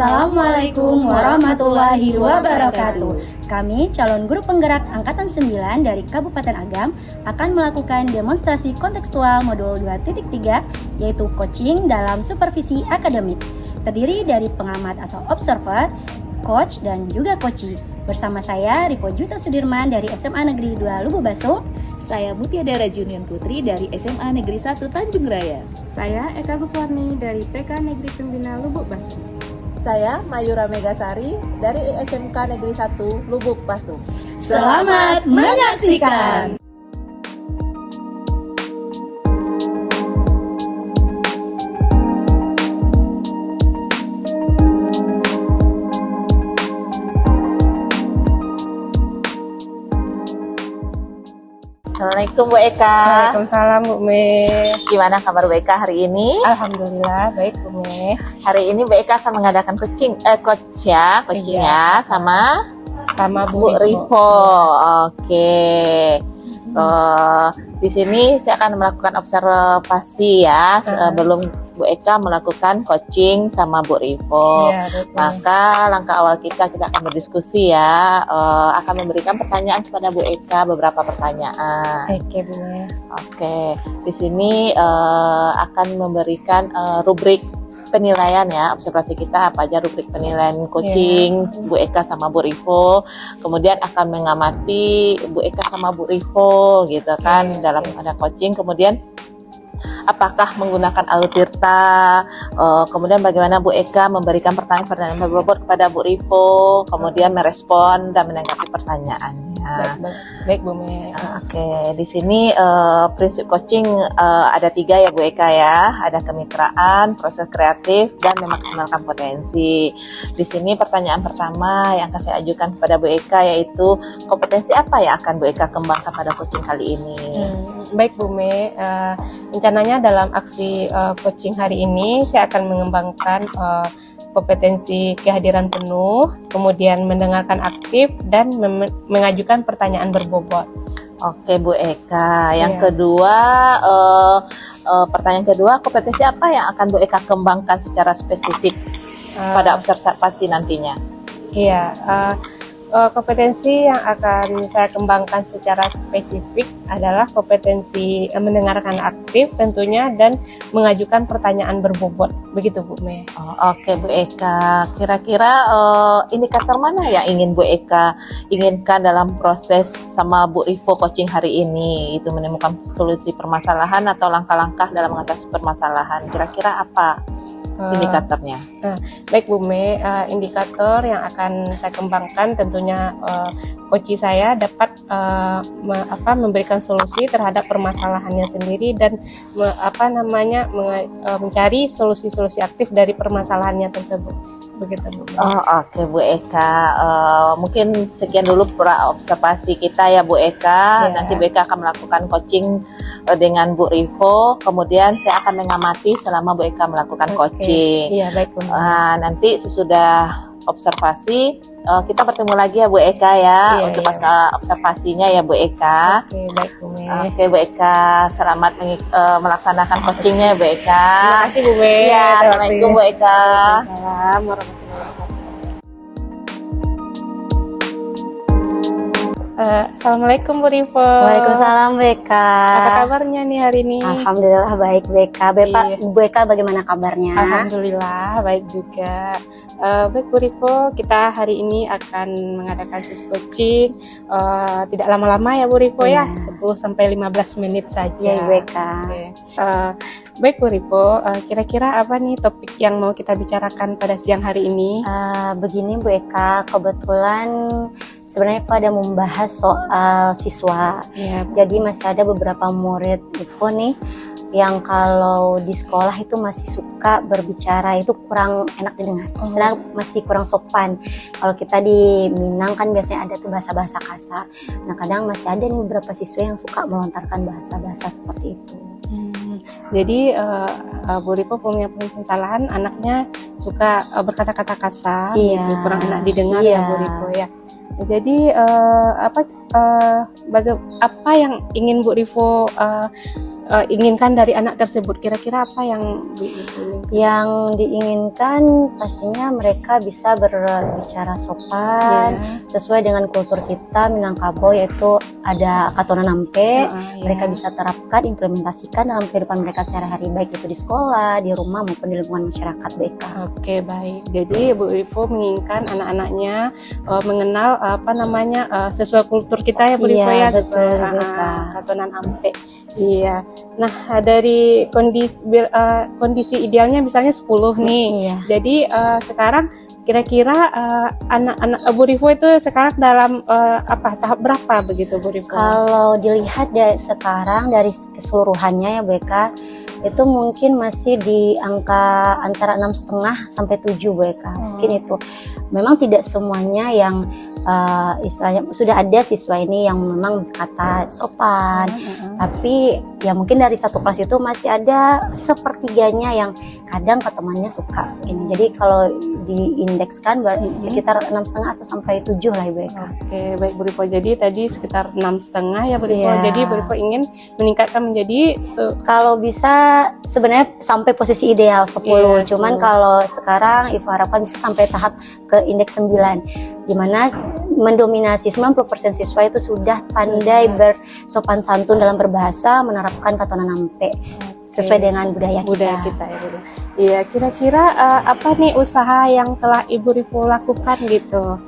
Assalamualaikum warahmatullahi wabarakatuh. Kami calon guru penggerak Angkatan 9 dari Kabupaten Agam akan melakukan demonstrasi kontekstual modul 2.3 yaitu coaching dalam supervisi akademik. Terdiri dari pengamat atau observer, coach, dan juga coachee. Bersama saya Rivo Juta Sudirman dari SMA Negeri 2 Lubuk Baso. Saya Mutiara Junian Putri dari SMA Negeri 1 Tanjung Raya. Saya Eka Guswarni dari PK Negeri Pembina Lubuk Baso. Saya Mayura Megasari dari SMK Negeri 1 Lubuk Baso. Selamat menyaksikan. Assalamualaikum Bu Eka. Waalaikumsalam Bu Me. Gimana kabar Bu Eka hari ini? Alhamdulillah baik Bu Me. Hari ini Bu Eka akan mengadakan coaching ya sama Bu Rivo. Oke. Di sini saya akan melakukan observasi ya sebelum Bu Eka melakukan coaching sama Bu Rivo. Maka langkah awal kita akan berdiskusi ya, akan memberikan pertanyaan kepada Bu Eka, beberapa pertanyaan. Oke Bu Me. Oke, di sini akan memberikan rubrik penilaian ya, observasi kita apa aja rubrik penilaian coaching Bu Eka sama Bu Rivo. Kemudian akan mengamati Bu Eka sama Bu Rivo gitu kan dalam ada coaching. Kemudian apakah menggunakan Alutirta, kemudian bagaimana Bu Eka memberikan pertanyaan-pertanyaan berbobot kepada Bu Rivo, kemudian merespon dan menanggapi pertanyaannya. Baik Bu Me. Oke, di sini prinsip coaching ada 3 ya Bu Eka ya, ada kemitraan, proses kreatif, dan memaksimalkan potensi. Di sini pertanyaan pertama yang akan saya ajukan kepada Bu Eka yaitu kompetensi apa yang akan Bu Eka kembangkan pada coaching kali ini? Baik Bu Me, rencananya dalam aksi coaching hari ini saya akan mengembangkan kompetensi kehadiran penuh, kemudian mendengarkan aktif, dan mengajukan pertanyaan berbobot. Oke Bu Eka, yang kedua, pertanyaan kedua, kompetensi apa yang akan Bu Eka kembangkan secara spesifik pada observasi nantinya? Iya, kompetensi yang akan saya kembangkan secara spesifik adalah kompetensi mendengarkan aktif tentunya dan mengajukan pertanyaan berbobot. Begitu Bu Me. Oke Bu Eka, kira-kira indikator mana yang ingin Bu Eka inginkan dalam proses sama Bu Rivo coaching hari ini? Itu menemukan solusi permasalahan atau langkah-langkah dalam mengatasi permasalahan. Kira-kira apa indikatornya? Baik Bu Me, indikator yang akan saya kembangkan tentunya coach saya dapat memberikan solusi terhadap permasalahannya sendiri dan mencari solusi-solusi aktif dari permasalahannya tersebut. Begitu Bu Me. Oke Bu Eka, mungkin sekian dulu observasi kita ya Bu Eka. Nanti Bu Eka akan melakukan coaching dengan Bu Rivo, kemudian saya akan mengamati selama Bu Eka melakukan coaching. Iya baik Bu. Nanti sesudah observasi kita bertemu lagi ya Bu Eka ya untuk pasca observasinya ya Bu Eka. Oke baik Bu Me. Oke Bu Eka, selamat melaksanakan coachingnya ya Bu Eka. Terima kasih Bu Me. Ya, Assalamualaikum Bu Eka. Waalaikumsalam warahmatullahi wabarakatuh. Assalamualaikum Bu Rivo. Waalaikumsalam Beka. Apa kabarnya nih hari ini? Alhamdulillah baik Beka. Bu Eka bagaimana kabarnya? Alhamdulillah baik juga. Baik Bu Rivo, kita hari ini akan mengadakan sesi coaching. Tidak lama-lama ya Bu Rivo ya, 10-15 menit saja. Ya Beka. Baik Bu Rivo, kira-kira apa nih topik yang mau kita bicarakan pada siang hari ini? Begini Bu Eka, kebetulan sebenarnya pada membahas soal siswa. Jadi masih ada beberapa murid Ivo nih yang kalau di sekolah itu masih suka berbicara itu kurang enak didengar, masih kurang sopan. Kalau kita di Minang kan biasanya ada tuh bahasa-bahasa kasar. Nah kadang masih ada nih beberapa siswa yang suka melontarkan bahasa-bahasa seperti itu. Jadi Bu Rivo punya pencalahan anaknya suka berkata-kata kasar, kurang enak didengar ya Bu Rivo ya. Jadi apa yang ingin Bu Rivo inginkan dari anak tersebut? Kira-kira apa yang diinginkan? Yang diinginkan pastinya mereka bisa berbicara sopan, sesuai dengan kultur kita Minangkabau, yaitu ada katonan nampe. Mereka bisa terapkan, implementasikan dalam kehidupan mereka sehari-hari, baik itu di sekolah, di rumah maupun di lingkungan masyarakat BK. Oke, baik. Jadi Bu Rivo menginginkan anak-anaknya mengenal sesuai kultur kita ya Bu Rivo ya, betul, katonan ampe. Iya. Nah, dari kondisi idealnya misalnya 10 nih. Iya. Jadi sekarang kira-kira anak-anak Bu Rivo itu sekarang dalam tahap berapa begitu Bu Rivo? Kalau dilihat sekarang dari keseluruhannya ya BK, itu mungkin masih di angka antara 6,5 sampai 7 BK. Mungkin itu. Memang tidak semuanya yang istilahnya sudah ada siswa ini yang memang berkata sopan, tapi ya mungkin dari satu kelas itu masih ada sepertiganya yang kadang ke temannya suka ini. Jadi kalau diindekskan sekitar 6,5 atau sampai 7 lah BK. Oke, baik Bu Rivo. Jadi tadi sekitar 6,5 ya Bu Rivo. Jadi Bu Rivo ingin meningkatkan menjadi kalau bisa sebenarnya sampai posisi ideal 10. Cuman kalau sekarang Ibu harapkan bisa sampai tahap ke indeks 9, di mana mendominasi 90% siswa itu sudah pandai bersopan santun dalam berbahasa, menerapkan katonan nampe sesuai dengan budaya kita ya Bu. Iya, kira-kira apa nih usaha yang telah Ibu Rivo lakukan gitu?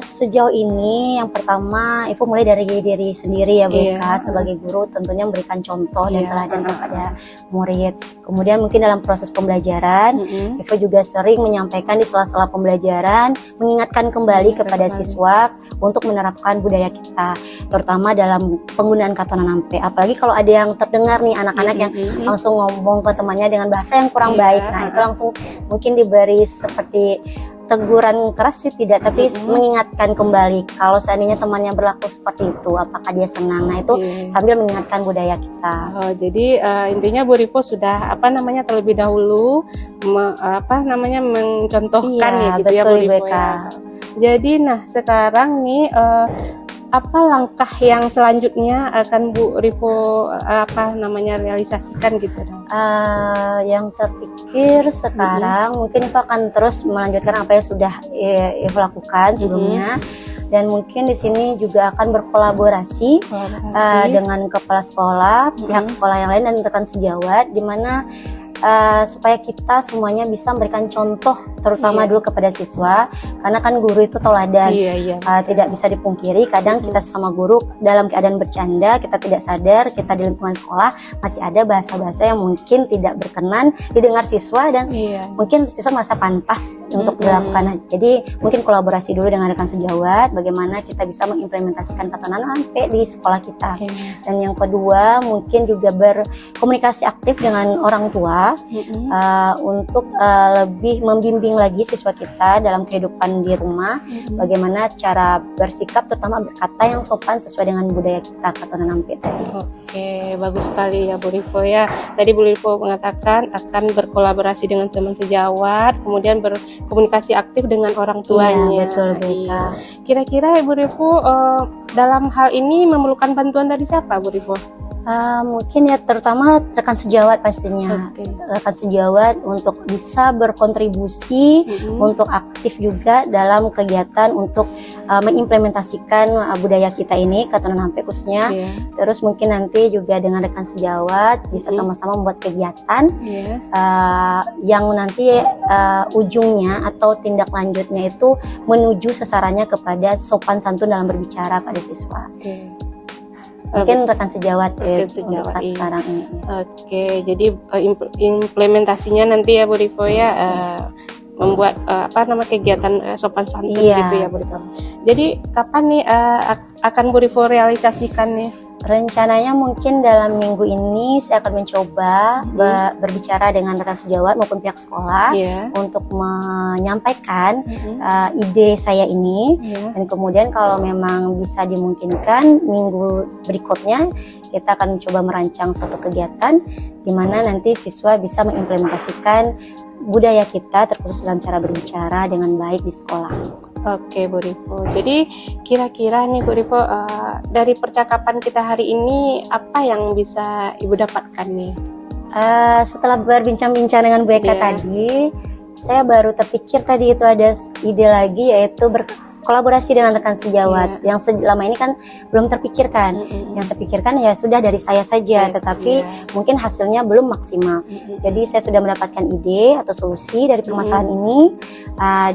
Sejauh ini yang pertama Ibu mulai dari diri sendiri ya BK, sebagai guru tentunya memberikan contoh dan teladan kepada murid. Kemudian mungkin dalam proses pembelajaran Ibu juga sering menyampaikan di sela-sela pembelajaran, mengingatkan kembali kepada siswa untuk menerapkan budaya kita, terutama dalam penggunaan katonan nampe. Apalagi kalau ada yang terdengar nih anak-anak yang langsung ngomong ke temannya dengan bahasa yang kurang baik, nah itu langsung mungkin diberi seperti teguran keras sih tidak, tapi mengingatkan kembali kalau seandainya temannya berlaku seperti itu, apakah dia senang. Nah itu sambil mengingatkan budaya kita. Jadi intinya Bu Rivo sudah terlebih dahulu mencontohkan betul, ya Bu Rivo BK. ya. Jadi nah sekarang nih apa langkah yang selanjutnya akan Bu Rivo realisasikan gitu? Yang terpikir sekarang mungkin Iva akan terus melanjutkan apa yang sudah Iva lakukan sebelumnya, dan mungkin di sini juga akan berkolaborasi dengan kepala sekolah, pihak sekolah yang lain dan rekan sejawat, di mana supaya kita semuanya bisa memberikan contoh terutama dulu kepada siswa, karena kan guru itu tauladan. Tidak bisa dipungkiri kadang kita sesama guru dalam keadaan bercanda, kita tidak sadar kita di lingkungan sekolah masih ada bahasa-bahasa yang mungkin tidak berkenan didengar siswa, dan mungkin siswa merasa pantas untuk dilakukan. Jadi mungkin kolaborasi dulu dengan rekan sejawat, bagaimana kita bisa mengimplementasikan katonan nampe di sekolah kita. Dan yang kedua mungkin juga berkomunikasi aktif dengan orang tua, untuk lebih membimbing lagi siswa kita dalam kehidupan di rumah, bagaimana cara bersikap terutama berkata yang sopan sesuai dengan budaya kita katonan nampe tadi. Oke, bagus sekali ya Bu Rivo ya. Tadi Bu Rivo mengatakan akan berkolaborasi dengan teman sejawat, kemudian berkomunikasi aktif dengan orang tuanya. Betul BK. Kira-kira Bu Rivo dalam hal ini memerlukan bantuan dari siapa Bu Rivo? Mungkin ya terutama rekan sejawat pastinya. Rekan sejawat untuk bisa berkontribusi, untuk aktif juga dalam kegiatan untuk mengimplementasikan budaya kita ini katonan nampe khususnya. Terus mungkin nanti juga dengan rekan sejawat bisa sama-sama membuat kegiatan yang nanti ujungnya atau tindak lanjutnya itu menuju sasarannya kepada sopan santun dalam berbicara pada siswa. Mungkin rekan sejawat untuk saat sekarang ini. Oke, jadi implementasinya nanti ya Bu Rivo ya, membuat kegiatan sopan santun gitu ya Bu Rivo. Jadi kapan nih akan Bu Rivo realisasikan nih? Rencananya mungkin dalam minggu ini saya akan mencoba berbicara dengan rekan sejawat maupun pihak sekolah untuk menyampaikan ide saya ini, dan kemudian kalau memang bisa dimungkinkan minggu berikutnya kita akan mencoba merancang suatu kegiatan di mana nanti siswa bisa mengimplementasikan budaya kita terkhusus dalam cara berbicara dengan baik di sekolah. Oke Bu Rivo, jadi kira-kira nih Bu Rivo, dari percakapan kita hari ini apa yang bisa Ibu dapatkan nih? Setelah berbincang-bincang dengan Bu Eka Iya. tadi, saya baru terpikir tadi itu ada ide lagi, yaitu berkolaborasi dengan rekan sejawat yang selama ini kan belum terpikirkan. Yang saya pikirkan ya sudah dari saya saja, tetapi mungkin hasilnya belum maksimal. Jadi saya sudah mendapatkan ide atau solusi dari permasalahan ini,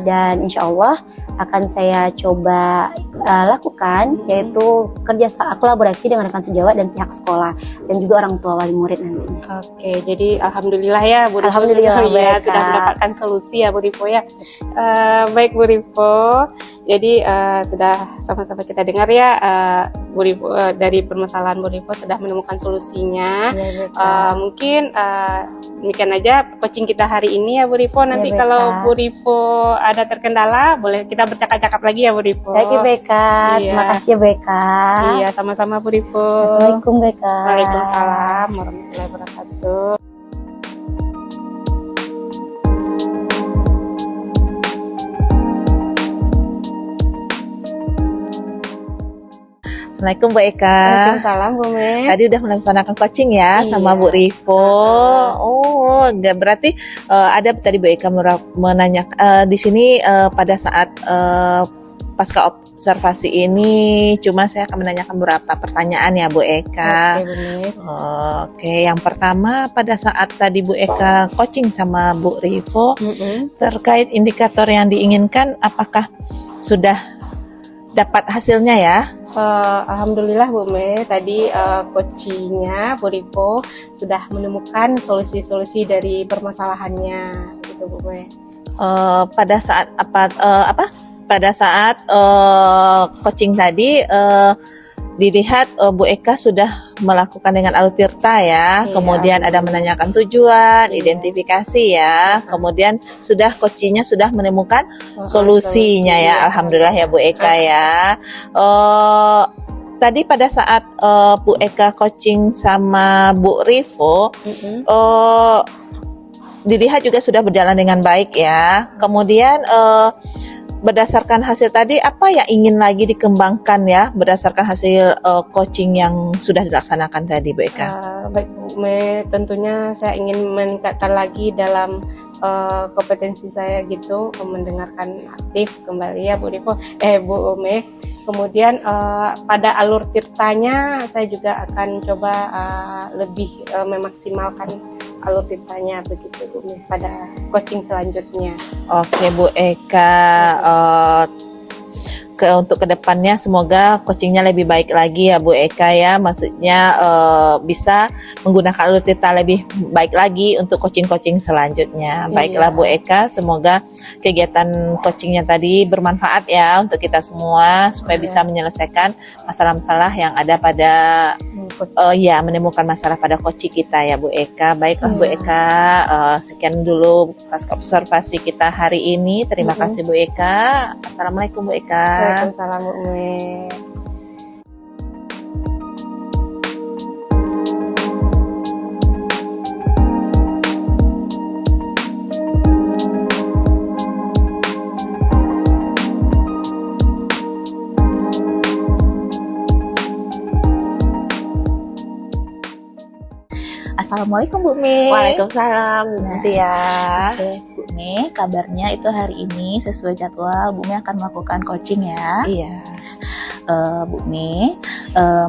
dan insya Allah akan saya coba lakukan, yaitu kolaborasi dengan rekan sejawat dan pihak sekolah dan juga orang tua wali murid nantinya. Oke, jadi alhamdulillah ya Bu Rivo, Alhamdulillah, ya, baik, sudah Kak. mendapatkan solusi ya Bu Rivo ya. Baik Bu Rivo, jadi sudah sama-sama kita dengar ya, Bu Rivo, dari permasalahan Bu Rivo sudah menemukan solusinya. Ya, baik, Kak. Mungkin demikian aja coaching kita hari ini ya Bu Rivo. Nanti baik, kalau Kak. Bu Rivo ada terkendala, boleh kita bercakap-cakap lagi ya Bu Rivo. Baik, Beka. Iya. Terima kasih, Beka. Iya, sama-sama Bu Rivo. Assalamualaikum, Beka. Waalaikumsalam warahmatullahi wabarakatuh. Assalamualaikum Bu Eka. Waalaikumsalam Bu Me. Tadi udah melaksanakan coaching ya sama Iya. Bu Rivo. Oh, enggak berarti ada tadi Bu Eka menanyakan di sini pada saat pasca observasi ini, cuma saya akan menanyakan beberapa pertanyaan ya Bu Eka. Oke Bu Me. Oke, yang pertama pada saat tadi Bu Eka coaching sama Bu Rivo terkait indikator yang diinginkan, apakah sudah dapat hasilnya ya? Alhamdulillah Bu Me, tadi coachingnya Bu Rivo sudah menemukan solusi-solusi dari permasalahannya, gitu Bu Me. Pada saat pada saat coaching tadi dilihat Bu Eka sudah melakukan dengan Alutirta ya, Iya. kemudian ada menanyakan tujuan, Iya. identifikasi ya, kemudian sudah sudah menemukan solusinya solusi, ya, ya. alhamdulillah ya Bu Eka ya. Tadi pada saat Bu Eka coaching sama Bu Rivo, dilihat juga sudah berjalan dengan baik ya. Kemudian berdasarkan hasil tadi, apa yang ingin lagi dikembangkan ya berdasarkan hasil coaching yang sudah dilaksanakan tadi Bu Eka? Baik Bu Me, tentunya saya ingin meningkatkan lagi dalam kompetensi saya gitu, mendengarkan aktif kembali ya Bu Rivo, Bu Me. Kemudian pada alur tirtanya saya juga akan coba lebih memaksimalkan alur tirtanya begitu Bu Me pada coaching selanjutnya. Oke Bu Eka, untuk kedepannya semoga coachingnya lebih baik lagi ya Bu Eka ya, maksudnya bisa menggunakan alur tirta lebih baik lagi untuk coaching-coaching selanjutnya. Baiklah Bu Eka, semoga kegiatan coachingnya tadi bermanfaat ya untuk kita semua supaya bisa menyelesaikan masalah-masalah yang ada pada menemukan masalah pada coaching kita ya Bu Eka. Baiklah Bu Eka, sekian dulu pas observasi kita hari ini. Terima kasih Bu Eka. Assalamualaikum Bu Eka. Waalaikumsalam Bu Me. Assalamualaikum Bu Me. Waalaikumsalam Bu Mutia. Oke, Bu Me, kabarnya itu hari ini sesuai jadwal Bu Me akan melakukan coaching ya. Iya. Bu Me,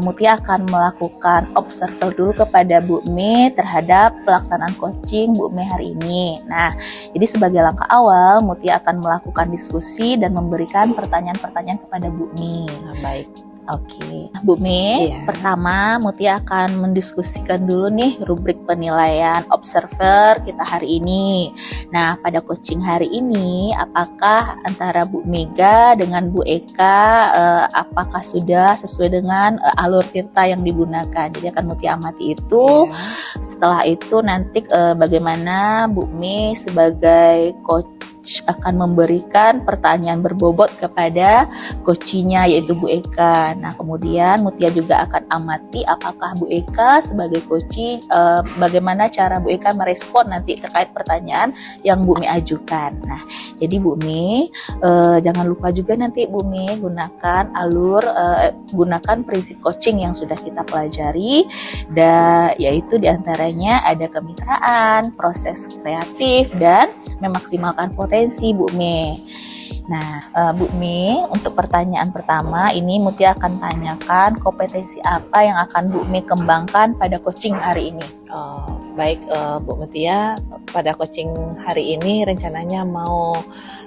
Mutia akan melakukan observer dulu kepada Bu Me terhadap pelaksanaan coaching Bu Me hari ini. Nah, jadi sebagai langkah awal, Mutia akan melakukan diskusi dan memberikan pertanyaan-pertanyaan kepada Bu Me. Nah, baik. Oke, Bu Me, Iya. pertama Mutia akan mendiskusikan dulu nih rubrik penilaian observer kita hari ini. Nah, pada coaching hari ini, apakah antara Bu Mega dengan Bu Eka, apakah sudah sesuai dengan alur tirta yang digunakan? Jadi akan Mutia amati itu. Iya. Setelah itu nanti bagaimana Bu Me sebagai coach coach akan memberikan pertanyaan berbobot kepada coachingnya yaitu Bu Eka. Nah, kemudian Mutia juga akan amati apakah Bu Eka sebagai coaching bagaimana cara Bu Eka merespon nanti terkait pertanyaan yang Bu Mi ajukan. Nah, jadi Bu Mi jangan lupa juga nanti Bu Mi gunakan gunakan prinsip coaching yang sudah kita pelajari, yaitu diantaranya ada kemitraan, proses kreatif, dan memaksimalkan potensi Bu Mi. Nah, Bu Mi, untuk pertanyaan pertama ini Mutia akan tanyakan kompetensi apa yang akan Bu Mi kembangkan pada coaching hari ini. Baik Bu Mutia, pada coaching hari ini rencananya mau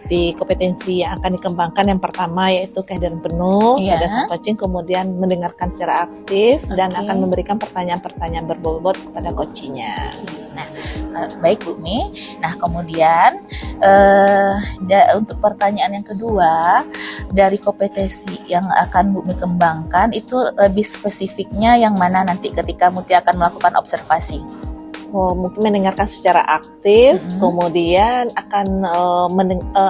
di kompetensi yang akan dikembangkan yang pertama yaitu kehadiran penuh pada saat coaching, kemudian mendengarkan secara aktif dan akan memberikan pertanyaan-pertanyaan berbobot kepada coachingnya. Nah, baik Bu Mi. Nah, kemudian untuk pertanyaan yang kedua, dari kompetensi yang akan Bu Mi kembangkan itu lebih spesifiknya yang mana nanti ketika Mutia akan melakukan observasi? Mungkin mendengarkan secara aktif, kemudian akan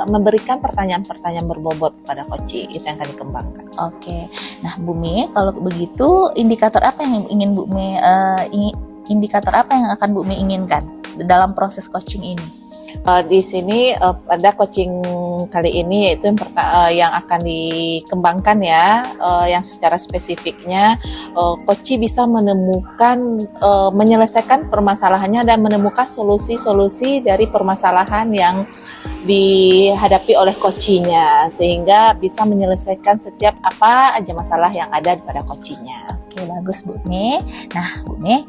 memberikan pertanyaan-pertanyaan berbobot pada coaching, itu yang akan dikembangkan. Oke, nah Bu Mi, kalau begitu indikator apa yang ingin Bu Mi akan Bu Mi inginkan dalam proses coaching ini? Di sini pada coaching kali ini yaitu yang akan dikembangkan ya, yang secara spesifiknya coach bisa menyelesaikan permasalahannya dan menemukan solusi-solusi dari permasalahan yang dihadapi oleh coachingnya, sehingga bisa menyelesaikan setiap apa aja masalah yang ada pada coachingnya. Oke, bagus Bu Mi. Nah Bu Mi,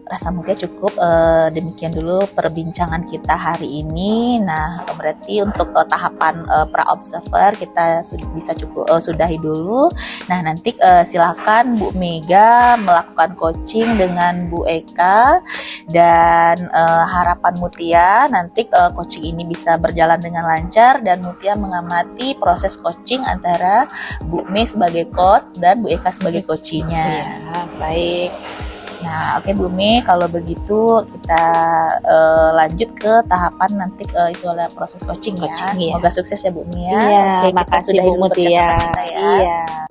rasa Mutia cukup demikian dulu perbincangan kita hari ini. Nah, berarti untuk tahapan pra-observer kita sudahi dulu. Nah, nanti silakan Bu Mega melakukan coaching dengan Bu Eka, dan harapan Mutia nanti coaching ini bisa berjalan dengan lancar dan Mutia mengamati proses coaching antara Bu Mi sebagai coach dan Bu Eka sebagai coachingnya. Ya, baik. Nah, oke Bu Mi, kalau begitu kita lanjut ke tahapan nanti itu adalah proses coaching ya. Semoga sukses ya Bu Mi ya. Iya, oke, makasih Bu Mutia. Iya.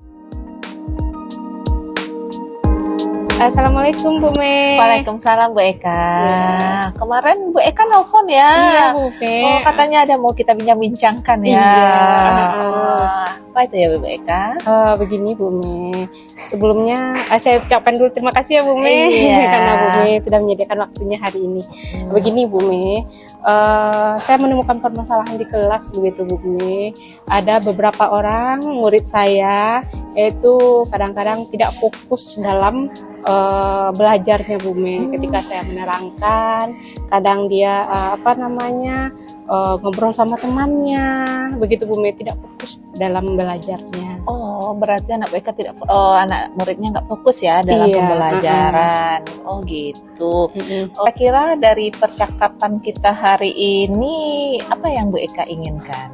Assalamualaikum Bu Me. Waalaikumsalam Bu Eka. Ya. Kemarin Bu Eka nelfon ya. Iya Bu Me. Oh, katanya ada mau kita bincang-bincangkan ya. Iya. Apa itu ya Bu Eka? Begini Bu Me. Sebelumnya saya ucapkan dulu terima kasih ya Bu Me. Iya. Karena Bu Me sudah menyediakan waktunya hari ini. Begini Bu Me, saya menemukan permasalahan di kelas begitu Bu Me. Ada beberapa orang murid saya itu kadang-kadang tidak fokus dalam belajarnya Bu Me. Ketika saya menerangkan, kadang dia ngobrol sama temannya, begitu Bu Me, tidak fokus dalam belajarnya. Oh, berarti anak Bu Eka anak muridnya nggak fokus ya dalam pembelajaran. Oh gitu. Kira-kira dari percakapan kita hari ini apa yang Bu Eka inginkan?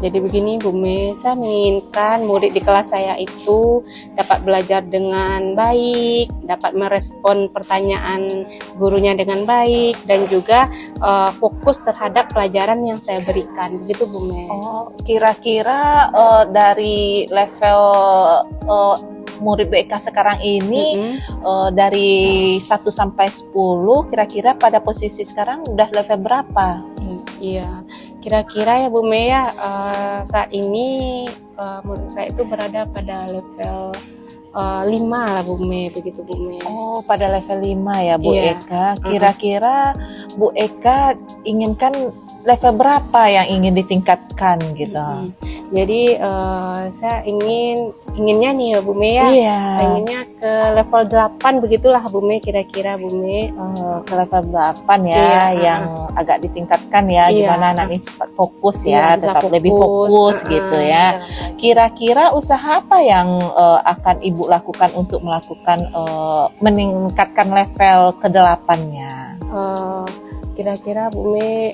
Jadi begini Bu Me, saya menginginkan murid di kelas saya itu dapat belajar dengan baik, dapat merespon pertanyaan gurunya dengan baik, dan juga fokus terhadap pelajaran yang saya berikan. Begitu Bu Me. Oh, kira-kira dari level murid Bu Eka sekarang ini dari 1 sampai 10 kira-kira pada posisi sekarang udah level berapa? Iya, kira-kira ya Bu Me ya, saat ini menurut saya itu berada pada level 5 lah Bu Me, begitu Bu Me. Oh, pada level 5 ya Bu Iya. Eka. Kira-kira Bu Eka inginkan level berapa yang ingin ditingkatkan gitu? Jadi saya inginnya nih ya Bu Me ya, Iya. saya inginnya ke level 8 begitulah Bu Me, kira-kira Bu Me. Ke level 8 ya, Iya, yang agak ditingkatkan ya, Iya. gimana anak ini cepat fokus Iya, ya, bisa tetap lebih fokus gitu ya. Kira-kira usaha apa yang akan Ibu lakukan untuk meningkatkan level ke-8-nya? kira-kira Bu Me,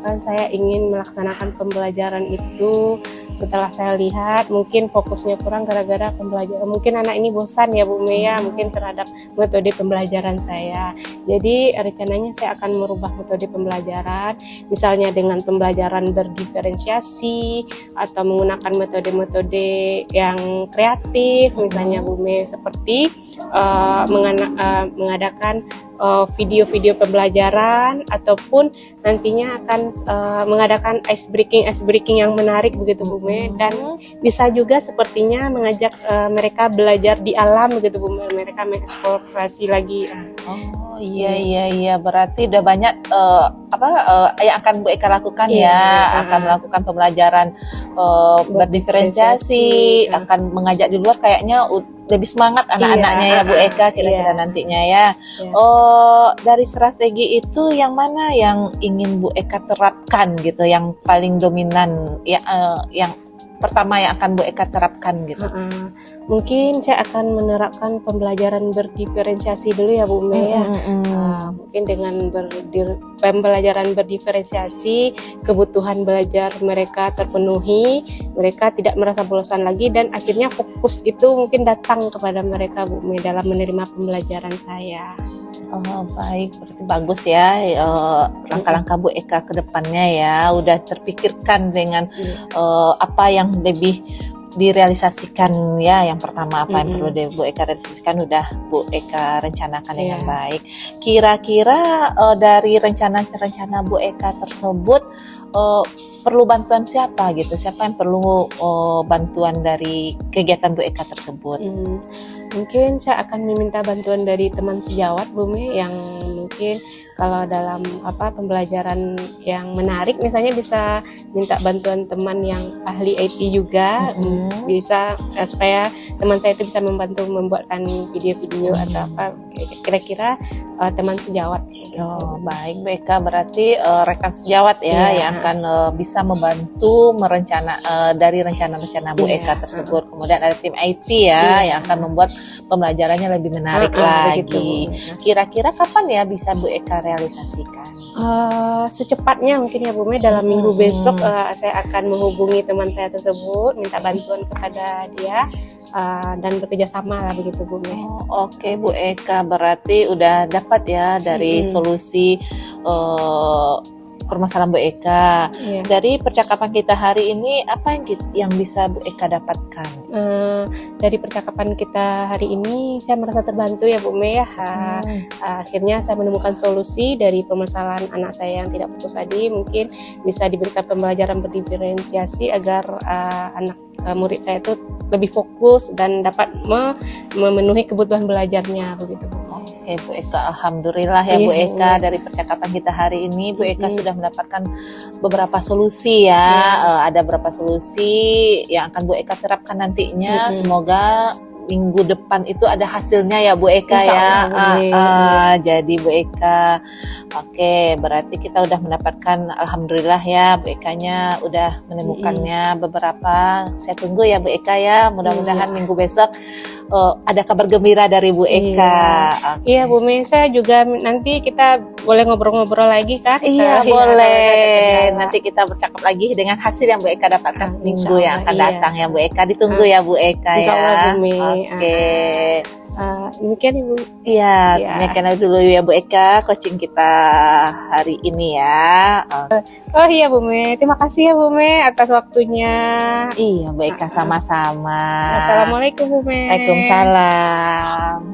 kan saya ingin melaksanakan pembelajaran itu. Setelah saya lihat mungkin fokusnya kurang gara-gara pembelajaran, mungkin anak ini bosan ya Bu Me ya, mungkin terhadap metode pembelajaran saya. Jadi rencananya saya akan merubah metode pembelajaran, misalnya dengan pembelajaran berdiferensiasi atau menggunakan metode-metode yang kreatif, misalnya Bu Me, seperti mengadakan video-video pembelajaran, ataupun nantinya akan mengadakan ice breaking yang menarik begitu Bu Me, dan bisa juga sepertinya mengajak mereka belajar di alam begitu Bu Me, mereka mengeksplorasi lagi. Oh iya, berarti udah banyak yang akan Bu Eka lakukan akan melakukan pembelajaran berdiferensiasi, akan mengajak di luar, kayaknya lebih semangat anak-anaknya ya Bu Eka kira-kira nantinya ya. Dari strategi itu yang mana yang ingin Bu Eka terapkan gitu, yang paling dominan yang pertama yang akan Bu Eka terapkan gitu? Mungkin saya akan menerapkan pembelajaran berdiferensiasi dulu ya Bu Me ya. Mungkin dengan pembelajaran berdiferensiasi, kebutuhan belajar mereka terpenuhi, mereka tidak merasa bosan lagi, dan akhirnya fokus itu mungkin datang kepada mereka Bu Me dalam menerima pembelajaran saya. Oh baik, berarti bagus ya langkah-langkah Bu Eka ke depannya ya, udah terpikirkan dengan apa yang lebih direalisasikan ya. Yang pertama apa yang perlu Bu Eka realisasikan udah Bu Eka rencanakan dengan baik. Kira-kira dari rencana-rencana Bu Eka tersebut perlu bantuan siapa gitu? Siapa yang perlu bantuan dari kegiatan Bu Eka tersebut? Mungkin saya akan meminta bantuan dari teman sejawat Bu Me, yang mungkin kalau dalam pembelajaran yang menarik misalnya bisa minta bantuan teman yang ahli IT juga, bisa supaya teman saya itu bisa membantu membuatkan video-video atau apa, kira-kira teman sejawat. Oh baik Bu Eka, berarti rekan sejawat ya yang akan bisa membantu dari rencana-rencana Bu Eka tersebut. Kemudian ada tim IT yang akan membuat pembelajarannya lebih menarik lagi. Kira-kira kapan ya bisa Bu Eka realisasikan? Secepatnya mungkin ya Bu Me, dalam minggu besok saya akan menghubungi teman saya tersebut, minta bantuan kepada dia, dan bekerja sama lah begitu Bu Me. Oke Bu Eka, berarti udah dapat ya dari solusi permasalahan Bu Eka. Dari percakapan kita hari ini, apa yang bisa Bu Eka dapatkan? Dari percakapan kita hari ini saya merasa terbantu ya Bu Me ya. Akhirnya saya menemukan solusi dari permasalahan anak saya yang tidak fokus tadi. Mungkin bisa diberikan pembelajaran berdiferensiasi agar anak murid saya itu lebih fokus dan dapat memenuhi kebutuhan belajarnya begitu Bu. Oke Bu Eka, alhamdulillah ya Bu Eka, dari percakapan kita hari ini Bu Eka sudah mendapatkan beberapa solusi ya. Ada beberapa solusi yang akan Bu Eka terapkan nantinya. Semoga minggu depan itu ada hasilnya ya Bu Eka ya. Jadi Bu Eka, oke, berarti kita udah mendapatkan, alhamdulillah ya Bu Ekanya udah menemukannya beberapa. Saya tunggu ya Bu Eka ya, mudah-mudahan minggu besok ada kabar gembira dari Bu Eka. Iya Bu Me, saya juga nanti kita boleh ngobrol-ngobrol lagi kan? Iya boleh, nanti kita bercakap lagi dengan hasil yang Bu Eka dapatkan seminggu yang akan datang ya Bu Eka. Ditunggu ya Bu Eka ya. Insyaallah Bu Me. Oke. Demikian Ibu. Iya, demikian dulu ya Bu Eka coaching kita hari ini ya. Oh iya Bu Me, terima kasih ya Bu Me atas waktunya. Iya Bu Eka, sama-sama. Assalamualaikum Bu Me. Waalaikumsalam.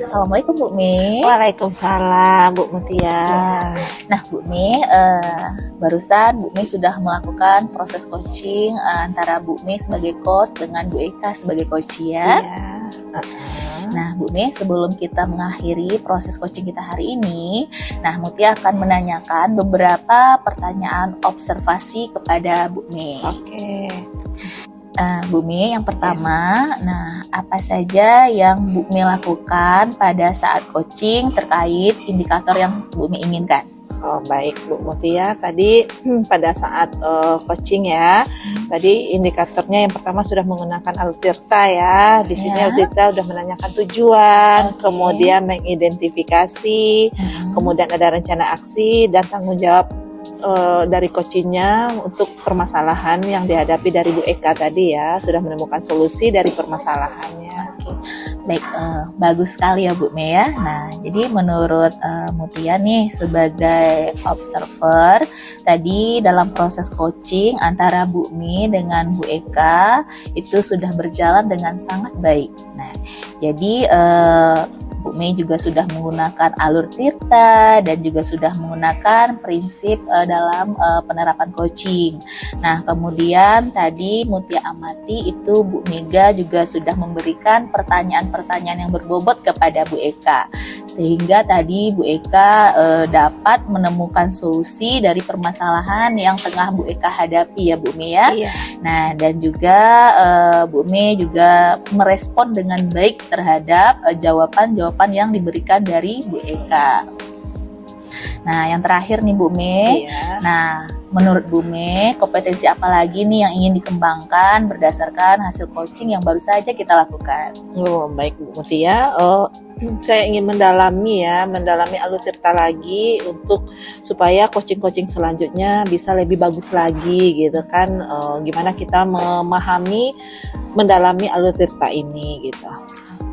Assalamualaikum Bu Me. Waalaikumsalam Bu Mutia. Nah Bu Me, barusan Bu Me sudah melakukan proses coaching antara Bu Me sebagai coach dengan Bu Eka sebagai coach ya. Nah Bu Me, sebelum kita mengakhiri proses coaching kita hari ini, nah Mutia akan menanyakan beberapa pertanyaan observasi kepada Bu Me. Oke. Bu Me, yang pertama, nah apa saja yang Bu Me lakukan pada saat coaching terkait indikator yang Bu Me inginkan? Oh, baik Bu Mutia, tadi pada saat coaching ya, tadi indikatornya yang pertama sudah menggunakan Altirta ya. Di sini Ya. Altirta sudah menanyakan tujuan, Oke. kemudian mengidentifikasi, kemudian ada rencana aksi dan tanggung jawab dari coachingnya untuk permasalahan yang dihadapi dari Bu Eka tadi ya, sudah menemukan solusi dari permasalahannya. Baik, bagus sekali ya Bu Mea. Nah, jadi menurut Mutia nih sebagai observer, tadi dalam proses coaching antara Bu Mi dengan Bu Eka itu sudah berjalan dengan sangat baik. Nah, jadi Bu Mei juga sudah menggunakan alur tirta dan juga sudah menggunakan prinsip dalam penerapan coaching. Nah, kemudian tadi Mutia amati itu Bu Mega juga sudah memberikan pertanyaan-pertanyaan yang berbobot kepada Bu Eka. Sehingga tadi Bu Eka dapat menemukan solusi dari permasalahan yang tengah Bu Eka hadapi ya Bu Mei ya. Iya. Nah, dan juga Bu Mei juga merespon dengan baik terhadap jawaban-jawaban yang diberikan dari Bu Eka. Nah, yang terakhir nih Bu Mei. Iya. Nah, menurut Bu Mei, kompetensi apa lagi nih yang ingin dikembangkan berdasarkan hasil coaching yang baru saja kita lakukan? Oh, baik Bu Mutia. Saya ingin mendalami alur tirta lagi untuk supaya coaching-coaching selanjutnya bisa lebih bagus lagi gitu kan. Gimana kita memahami, mendalami alur tirta ini gitu.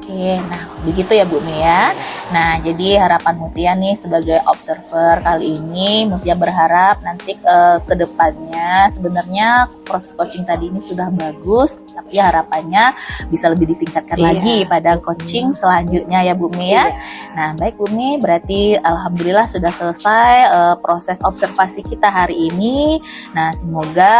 Oke, nah begitu ya Bu Mia. Nah, jadi harapan Mutia nih sebagai observer kali ini, Mutia berharap nanti ke depannya sebenarnya proses coaching tadi ini sudah bagus, tapi harapannya bisa lebih ditingkatkan Iya. lagi pada coaching selanjutnya ya Bu Mia. Iya. Nah, baik Bu Mi, berarti alhamdulillah sudah selesai proses observasi kita hari ini. Nah, semoga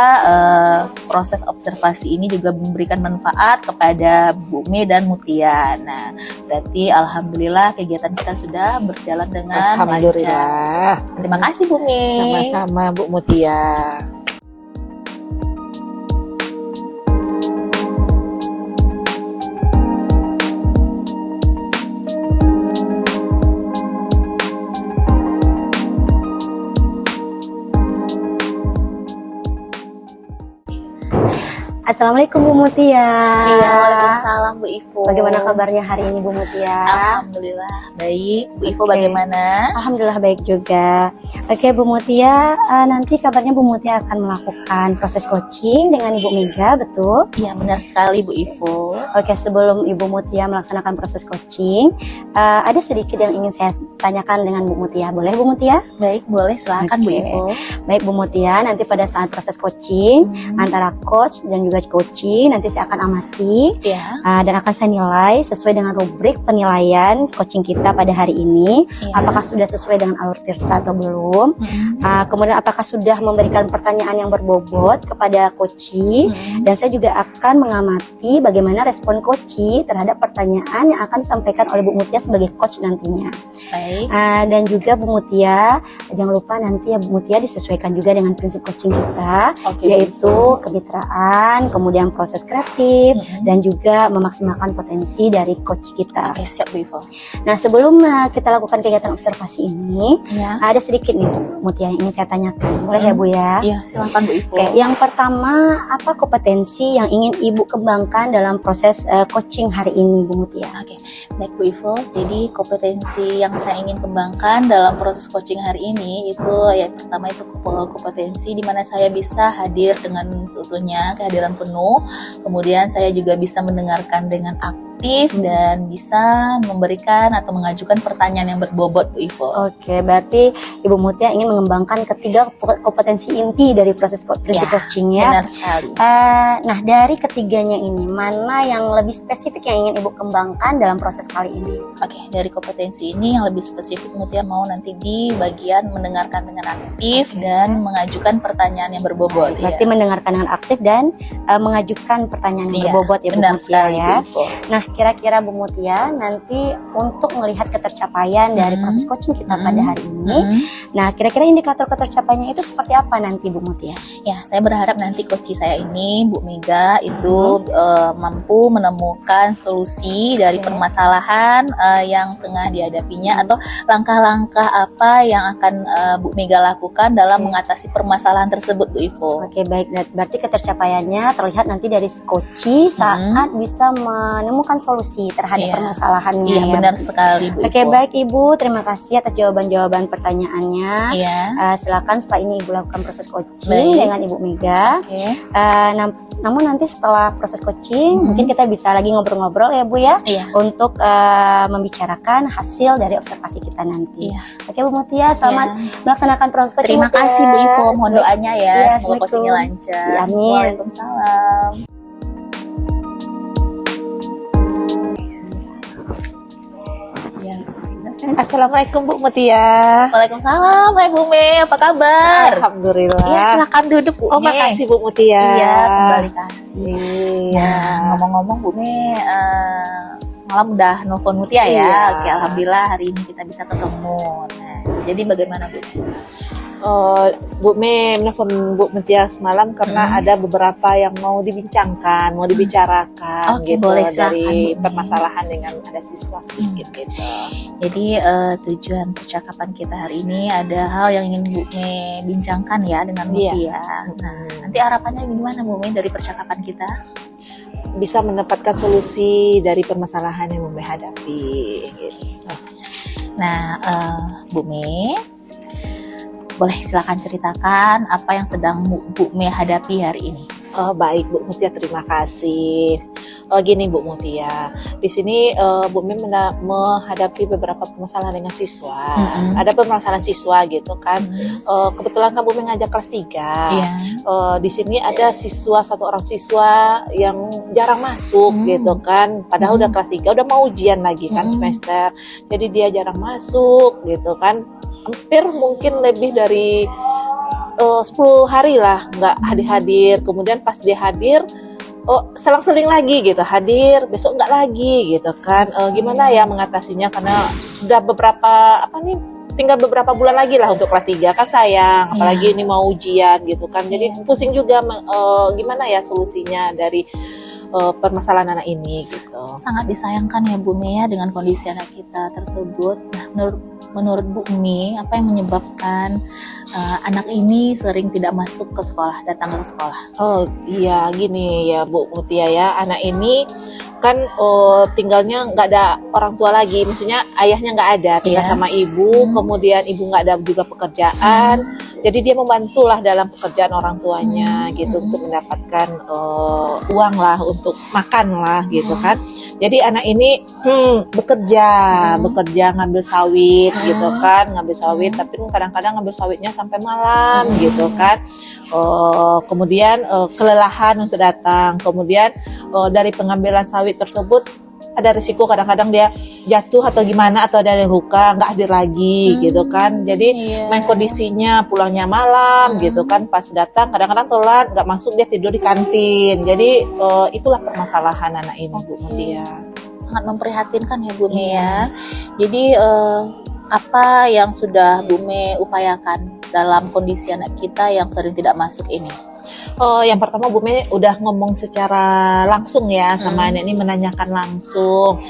proses observasi ini juga memberikan manfaat kepada Bu Mi dan Mutia. Nah, berarti alhamdulillah kegiatan kita sudah berjalan dengan lancar. Alhamdulillah. Terima kasih Bu Mi. Sama-sama Bu Mutia. Assalamualaikum Bu Mutia. Iya, waalaikumsalam Bu Ivo. Bagaimana kabarnya hari ini Bu Mutia? Alhamdulillah baik. Bu Ivo Oke. bagaimana? Alhamdulillah baik juga. Oke Bu Mutia, nanti kabarnya Bu Mutia akan melakukan proses coaching dengan Ibu Mega, betul? Iya, benar sekali Bu Ivo. Oke, sebelum Ibu Mutia melaksanakan proses coaching, ada sedikit yang ingin saya tanyakan dengan Bu Mutia. Boleh Bu Mutia? Baik, boleh silakan Bu Oke. Ivo. Baik Bu Mutia, nanti pada saat proses coaching antara coach dan juga coaching nanti saya akan amati Iya. dan akan saya nilai sesuai dengan rubrik penilaian coaching kita pada hari ini. Iya. Apakah sudah sesuai dengan alur tirta atau belum? Kemudian apakah sudah memberikan pertanyaan yang berbobot kepada coaching? Dan saya juga akan mengamati bagaimana respon coaching terhadap pertanyaan yang akan disampaikan oleh Bu Mutia sebagai coach nantinya. Baik. Dan juga Bu Mutia, jangan lupa nanti ya Bu Mutia disesuaikan juga dengan prinsip coaching kita, Oke, Bu yaitu Ivo. kemitraan, kemudian proses kreatif, dan juga memaksimalkan potensi dari coach kita. Oke, siap Bu Ivo. Nah, sebelum kita lakukan kegiatan observasi ini, Ya. ada sedikit nih Bu Mutia yang ingin saya tanyakan. Boleh ya Bu ya? Iya, silakan Bu Ivo. Oke, yang pertama, apa kompetensi yang ingin Ibu kembangkan dalam proses coaching hari ini Bu Mutia? Oke, baik Bu Ivo. Jadi kompetensi yang saya ingin kembangkan dalam proses coaching hari ini itu yang pertama itu kompetensi di mana saya bisa hadir dengan seutuhnya, kehadiran penuh. Kemudian saya juga bisa mendengarkan dengan aktif dan bisa memberikan atau mengajukan pertanyaan yang berbobot Bu Ivo. Oke, berarti Ibu Mutia ingin mengembangkan ketiga kompetensi inti dari proses prinsip Ya, coaching ya. Benar sekali. Nah, dari ketiganya ini, mana yang lebih spesifik yang ingin Ibu kembangkan dalam proses kali ini? Oke, dari kompetensi ini yang lebih spesifik Mutia mau nanti di bagian mendengarkan dengan aktif dan mengajukan pertanyaan yang berbobot. Berarti ya. mendengarkan dengan aktif dan mengajukan pertanyaan yang Iya, berbobot ya Bu benar Mutia sekali, ya. Bu Ivo. Nah, kira-kira Bu Mutia nanti untuk melihat ketercapaian dari proses coaching kita pada hari ini, nah kira-kira indikator ketercapaiannya itu seperti apa nanti Bu Mutia? Ya, saya berharap nanti coach saya ini, Bu Mega, itu mampu menemukan solusi dari permasalahan yang tengah dihadapinya, atau langkah-langkah apa yang akan Bu Mega lakukan dalam mengatasi permasalahan tersebut, Bu Ivo. Oke, baik. Berarti ketercapaiannya terlihat nanti dari coach saat bisa menemukan solusi terhadap permasalahannya. Iya, ya. benar sekali, Bu Oke, Ivo. baik Ibu. Terima kasih atas jawaban-jawaban pertanyaannya. Iya. Silakan setelah ini Ibu lakukan proses coaching Baik. dengan Ibu Mega. Oke. Namun nanti setelah proses coaching mungkin kita bisa lagi ngobrol-ngobrol ya Bu ya, Iya. untuk membicarakan hasil dari observasi kita nanti. Iya. Oke Bu Mutia, selamat melaksanakan proses coaching. Terima Bu Mutia. kasih, Bu Ivo. Mohon doanya ya, Iya, semoga Assalamualaikum. coachingnya lancar. Amin. Waalaikumsalam. Assalamualaikum Bu Mutia. Waalaikumsalam, Hai Bu Me, apa kabar? Alhamdulillah. Iya, silakan duduk Bu Oh, Me. makasih Bu Mutia. Iya, kembali kasih. Iya. Nah, ngomong-ngomong Bu Me, semalam udah nelfon Mutia ya. Iya. Oke, alhamdulillah hari ini kita bisa ketemu. Nah, jadi bagaimana Bu? Bu Me menelpon Bu Mutia semalam karena ada beberapa yang mau dibincangkan, mau dibicarakan Oke, gitu boleh, silakan, dari Bu Me. permasalahan dengan ada siswa sedikit gitu. Jadi tujuan percakapan kita hari ini ada hal yang ingin Bu Me bincangkan ya dengan Mutia. Nah, nanti harapannya gimana Bu Me dari percakapan kita? Bisa mendapatkan solusi dari permasalahan yang Bu Me hadapi gitu. Nah, Bu Me, boleh silakan ceritakan apa yang sedang Bu Me hadapi hari ini. Oh, baik Bu Mutia, terima kasih. Gini Bu Mutia, di sini Bu Me menghadapi beberapa permasalahan dengan siswa. Ada permasalahan siswa gitu kan. Kebetulan kan Bu Me ngajak kelas 3. Iya. Di sini ada satu orang siswa yang jarang masuk gitu kan. Padahal udah kelas 3, udah mau ujian lagi kan semester. Jadi dia jarang masuk gitu kan. Hampir mungkin lebih dari 10 hari lah nggak hadir. Kemudian pas dia hadir, selang-seling lagi gitu, hadir besok nggak lagi gitu kan. Gimana ya mengatasinya, karena udah tinggal beberapa bulan lagi lah untuk kelas 3 kan, sayang apalagi ini mau ujian gitu kan. Jadi pusing juga gimana ya solusinya dari permasalahan anak ini gitu. Sangat disayangkan ya Bu Me ya dengan kondisi anak kita tersebut. Nah, menurut Bu Me, apa yang menyebabkan anak ini sering tidak masuk ke sekolah, datang ke sekolah? Oh iya, gini ya Bu Mutia ya, anak ini kan tinggalnya nggak ada orang tua lagi, maksudnya ayahnya nggak ada, tinggal sama ibu, kemudian ibu nggak ada juga pekerjaan, jadi dia membantulah dalam pekerjaan orang tuanya gitu untuk mendapatkan uang lah untuk makan lah gitu kan. Jadi anak ini bekerja ngambil sawit gitu kan, tapi kadang-kadang ngambil sawitnya sampai malam gitu kan. Kemudian kelelahan untuk datang, kemudian dari pengambilan sawit tersebut ada risiko kadang-kadang dia jatuh atau gimana, atau ada yang luka nggak hadir lagi gitu kan. Jadi main kondisinya pulangnya malam gitu kan, pas datang kadang-kadang telat, nggak masuk, dia tidur di kantin. Jadi itulah permasalahan anak ini Bu Mutia. Sangat memprihatinkan ya Bu Me ya. Jadi apa yang sudah Bu Me upayakan dalam kondisi anak kita yang sering tidak masuk ini? Yang pertama Bu Me udah ngomong secara langsung ya sama anak ini, menanyakan langsung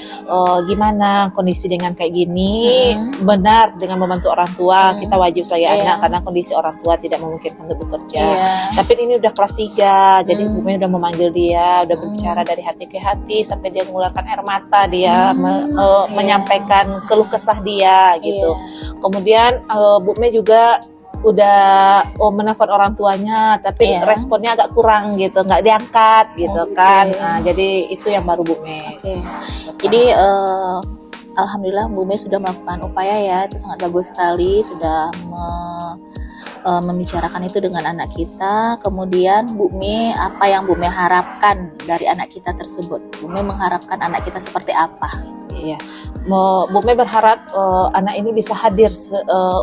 gimana kondisi dengan kayak gini. Benar, dengan membantu orang tua kita wajib sebagai anak, karena kondisi orang tua tidak memungkinkan untuk bekerja. Tapi ini udah kelas 3, jadi Bu Me udah memanggil dia, udah berbicara dari hati ke hati sampai dia mengeluarkan air mata, dia menyampaikan keluh kesah dia gitu. Kemudian Bu Me juga udah menelpon orang tuanya, tapi responnya agak kurang gitu, nggak diangkat gitu kan. Nah, jadi itu yang baru Bu Me. Jadi alhamdulillah Bu Me sudah melakukan upaya ya, itu sangat bagus sekali, sudah membicarakan itu dengan anak kita. Kemudian Bu Me, apa yang Bu Me harapkan dari anak kita tersebut? Bu Me mengharapkan anak kita seperti apa? Iya, Bu Me berharap anak ini bisa hadir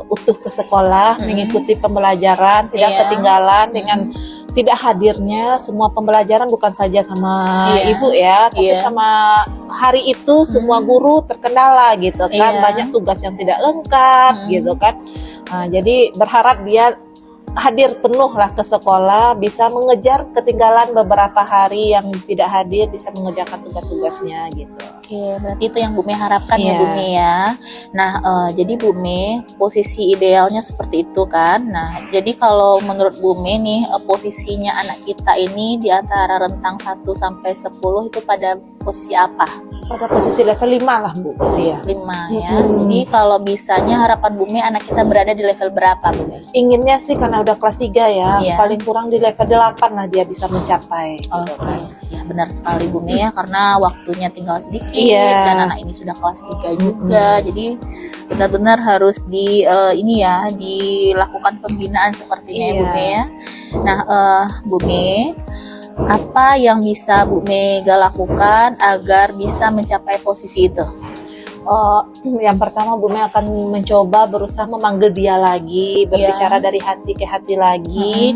utuh ke sekolah, mengikuti pembelajaran, tidak ketinggalan dengan tidak hadirnya semua pembelajaran bukan saja sama Iya. ibu ya, tapi Iya. sama hari itu semua guru terkendala gitu kan, Iya. banyak tugas yang tidak lengkap gitu kan. Nah, jadi berharap dia hadir penuh lah ke sekolah, bisa mengejar ketinggalan beberapa hari yang tidak hadir, bisa mengerjakan tugas-tugasnya gitu. Oke, berarti itu yang Bu Mei harapkan ya Iya. Bu Mei ya. Nah, jadi Bu Mei posisi idealnya seperti itu kan. Nah, jadi kalau menurut Bu Mei nih, posisinya anak kita ini di antara rentang 1 sampai 10 itu pada posisi apa? Pada posisi level 5 lah Bu, berarti ya. 5 ya. Jadi kalau bisanya harapan Bu Mei anak kita berada di level berapa Bu Mei? Inginnya sih karena udah kelas 3 ya, Iya. paling kurang di level 8 lah dia bisa mencapai gitu Oke, kan. ya benar sekali Bu Mei ya, karena waktunya tinggal sedikit Iya. dan anak ini sudah kelas 3 juga. Jadi benar-benar harus dilakukan pembinaan sepertinya ya Bu Iya. Mei ya. Nah, Bu Mei, apa yang bisa Bu Mega lakukan agar bisa mencapai posisi itu? Yang pertama Bu Mei akan mencoba berusaha memanggil dia lagi, berbicara dari hati ke hati lagi,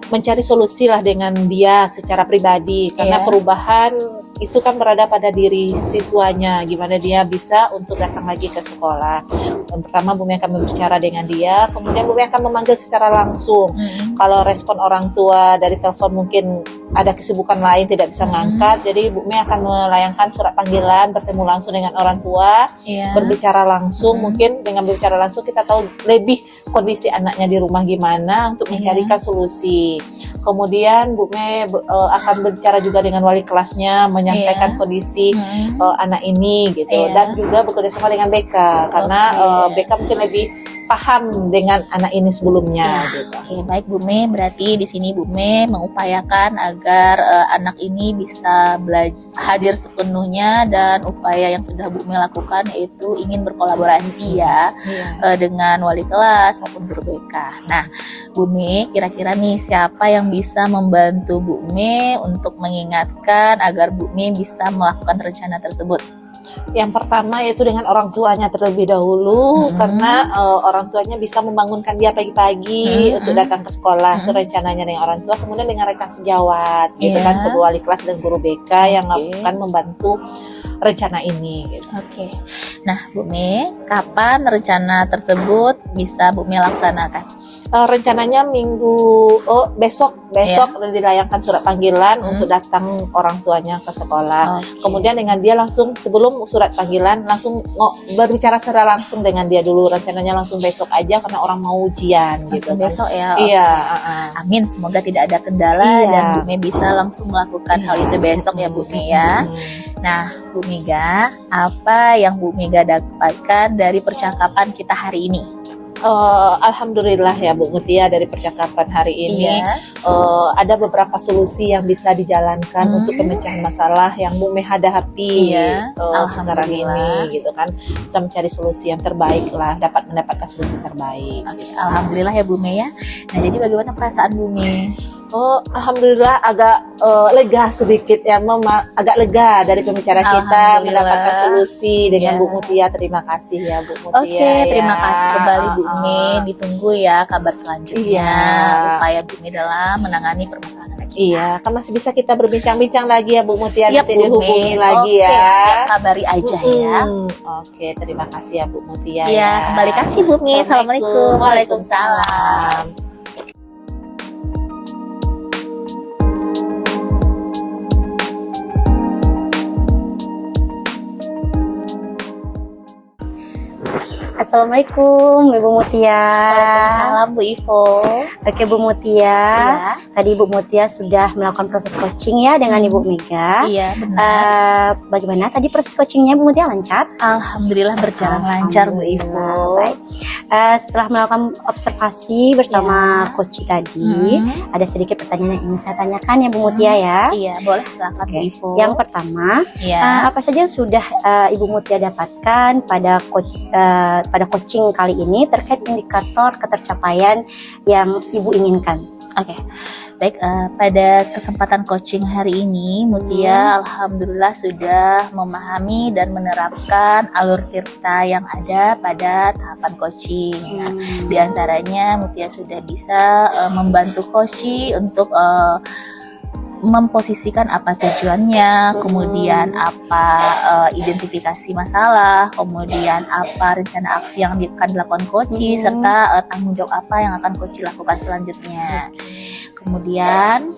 mencari solusi lah dengan dia secara pribadi, karena Iya. perubahan itu kan berada pada diri siswanya, gimana dia bisa untuk datang lagi ke sekolah. Yang pertama Bu Mei akan berbicara dengan dia, kemudian Bu Mei akan memanggil secara langsung. Kalau respon orang tua dari telepon mungkin ada kesibukan lain tidak bisa mengangkat, jadi Bu Mei akan melayangkan surat panggilan, bertemu langsung dengan orang tua, Iya. berbicara langsung. Mungkin dengan berbicara langsung kita tahu lebih kondisi anaknya di rumah gimana untuk mencarikan solusi. Kemudian Bu Mei akan berbicara juga dengan wali kelasnya, menyampaikan kondisi anak ini gitu, Iya. dan juga bekerja sama dengan BK karena BK mungkin lebih paham dengan anak ini sebelumnya gitu. Oke, baik Bu Mei, berarti di sini Bu Mei mengupayakan agar anak ini bisa hadir sepenuhnya, dan upaya yang sudah Bu Mei lakukan yaitu ingin berkolaborasi ya dengan wali kelas maupun guru BK. Nah, Bu Mei, kira-kira nih siapa yang bisa membantu Bu Mei untuk mengingatkan agar Bu Mei bisa melakukan rencana tersebut? Yang pertama yaitu dengan orang tuanya terlebih dahulu, karena orang tuanya bisa membangunkan dia pagi-pagi untuk datang ke sekolah. Itu rencananya dengan orang tua, kemudian dengan rekan sejawat gitu kan, kedua wali kelas dan guru BK yang akan membantu rencana ini gitu. Oke. Nah, Bu Mei, kapan rencana tersebut bisa Bu Mei laksanakan? Rencananya besok dilayangkan surat panggilan untuk datang orang tuanya ke sekolah. Kemudian dengan dia langsung sebelum surat panggilan langsung berbicara secara langsung dengan dia dulu. Rencananya langsung besok aja karena orang mau ujian gitu. Langsung besok ya. Iya. Amin, semoga tidak ada kendala dan Bu Mei bisa langsung melakukan hal itu besok ya Bu Mei ya. Nah, Bu Mega, apa yang Bu Mega dapatkan dari percakapan kita hari ini? Alhamdulillah ya Bu Mutia, dari percakapan hari ini ada beberapa solusi yang bisa dijalankan untuk pemecahan masalah yang Bu Mei hadapi sekarang ini gitu kan. Bisa mencari solusi yang terbaik lah, dapat mendapatkan solusi terbaik. Oke, alhamdulillah ya Bu Mei ya. Nah, jadi bagaimana perasaan Bu Mei? Alhamdulillah agak lega sedikit ya, agak lega dari pembicara kita mendapatkan solusi dengan Bu Mutia. Terima kasih ya Bu Mutia. Oke, terima kasih kembali Bu Mei. Ditunggu ya kabar selanjutnya upaya Bu Mei dalam menangani permasalahan anak kita. Iya, kan masih bisa kita berbincang-bincang lagi ya Bu Mutia. Siap Nanti Bu dihubungi Mei. lagi ya. Oke, siap, kabari aja ya. Oke, terima kasih ya Bu Mutia. Iya, kembali kasih Bu Mei. Assalamualaikum. Waalaikumsalam. Assalamualaikum Ibu Mutia. Waalaikumsalam Bu Ivo. Oke Bu Mutia, tadi Bu Mutia sudah melakukan proses coaching ya dengan Ibu Mega. Iya benar. Bagaimana tadi proses coachingnya Bu Mutia, lancar? Alhamdulillah berjalan lancar Bu Ivo. Baik. Setelah melakukan observasi bersama coach tadi, ada sedikit pertanyaan yang ingin saya tanyakan ya Bu Mutia ya. Iya boleh, silakan Bu Ivo. Yang pertama, apa saja yang sudah Ibu Mutia dapatkan pada coaching kali ini terkait indikator ketercapaian yang Ibu inginkan? Oke. Baik, pada kesempatan coaching hari ini, Mutia alhamdulillah sudah memahami dan menerapkan alur tirta yang ada pada tahapan coaching. Nah, di antaranya Mutia sudah bisa membantu coach untuk memposisikan apa tujuannya, kemudian apa identifikasi masalah, kemudian apa rencana aksi yang akan dilakukan coach, serta tanggung jawab apa yang akan coach lakukan selanjutnya. Kemudian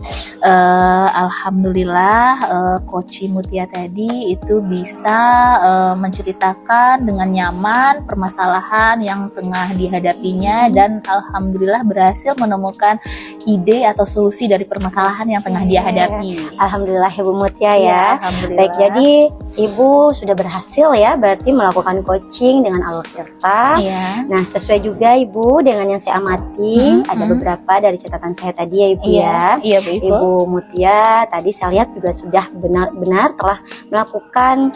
alhamdulillah coach Mutia tadi itu bisa menceritakan dengan nyaman permasalahan yang tengah dihadapinya, dan alhamdulillah berhasil menemukan ide atau solusi dari permasalahan yang tengah dia hadapi. Alhamdulillah Ibu Mutia ya. Alhamdulillah. Baik, jadi Ibu sudah berhasil ya berarti melakukan coaching dengan alur tirta. Nah, sesuai juga Ibu dengan yang saya amati, ada beberapa dari catatan saya tadi ya Ibu ya. Iya, Bu Ibu. Ibu Mutia tadi saya lihat juga sudah benar-benar telah melakukan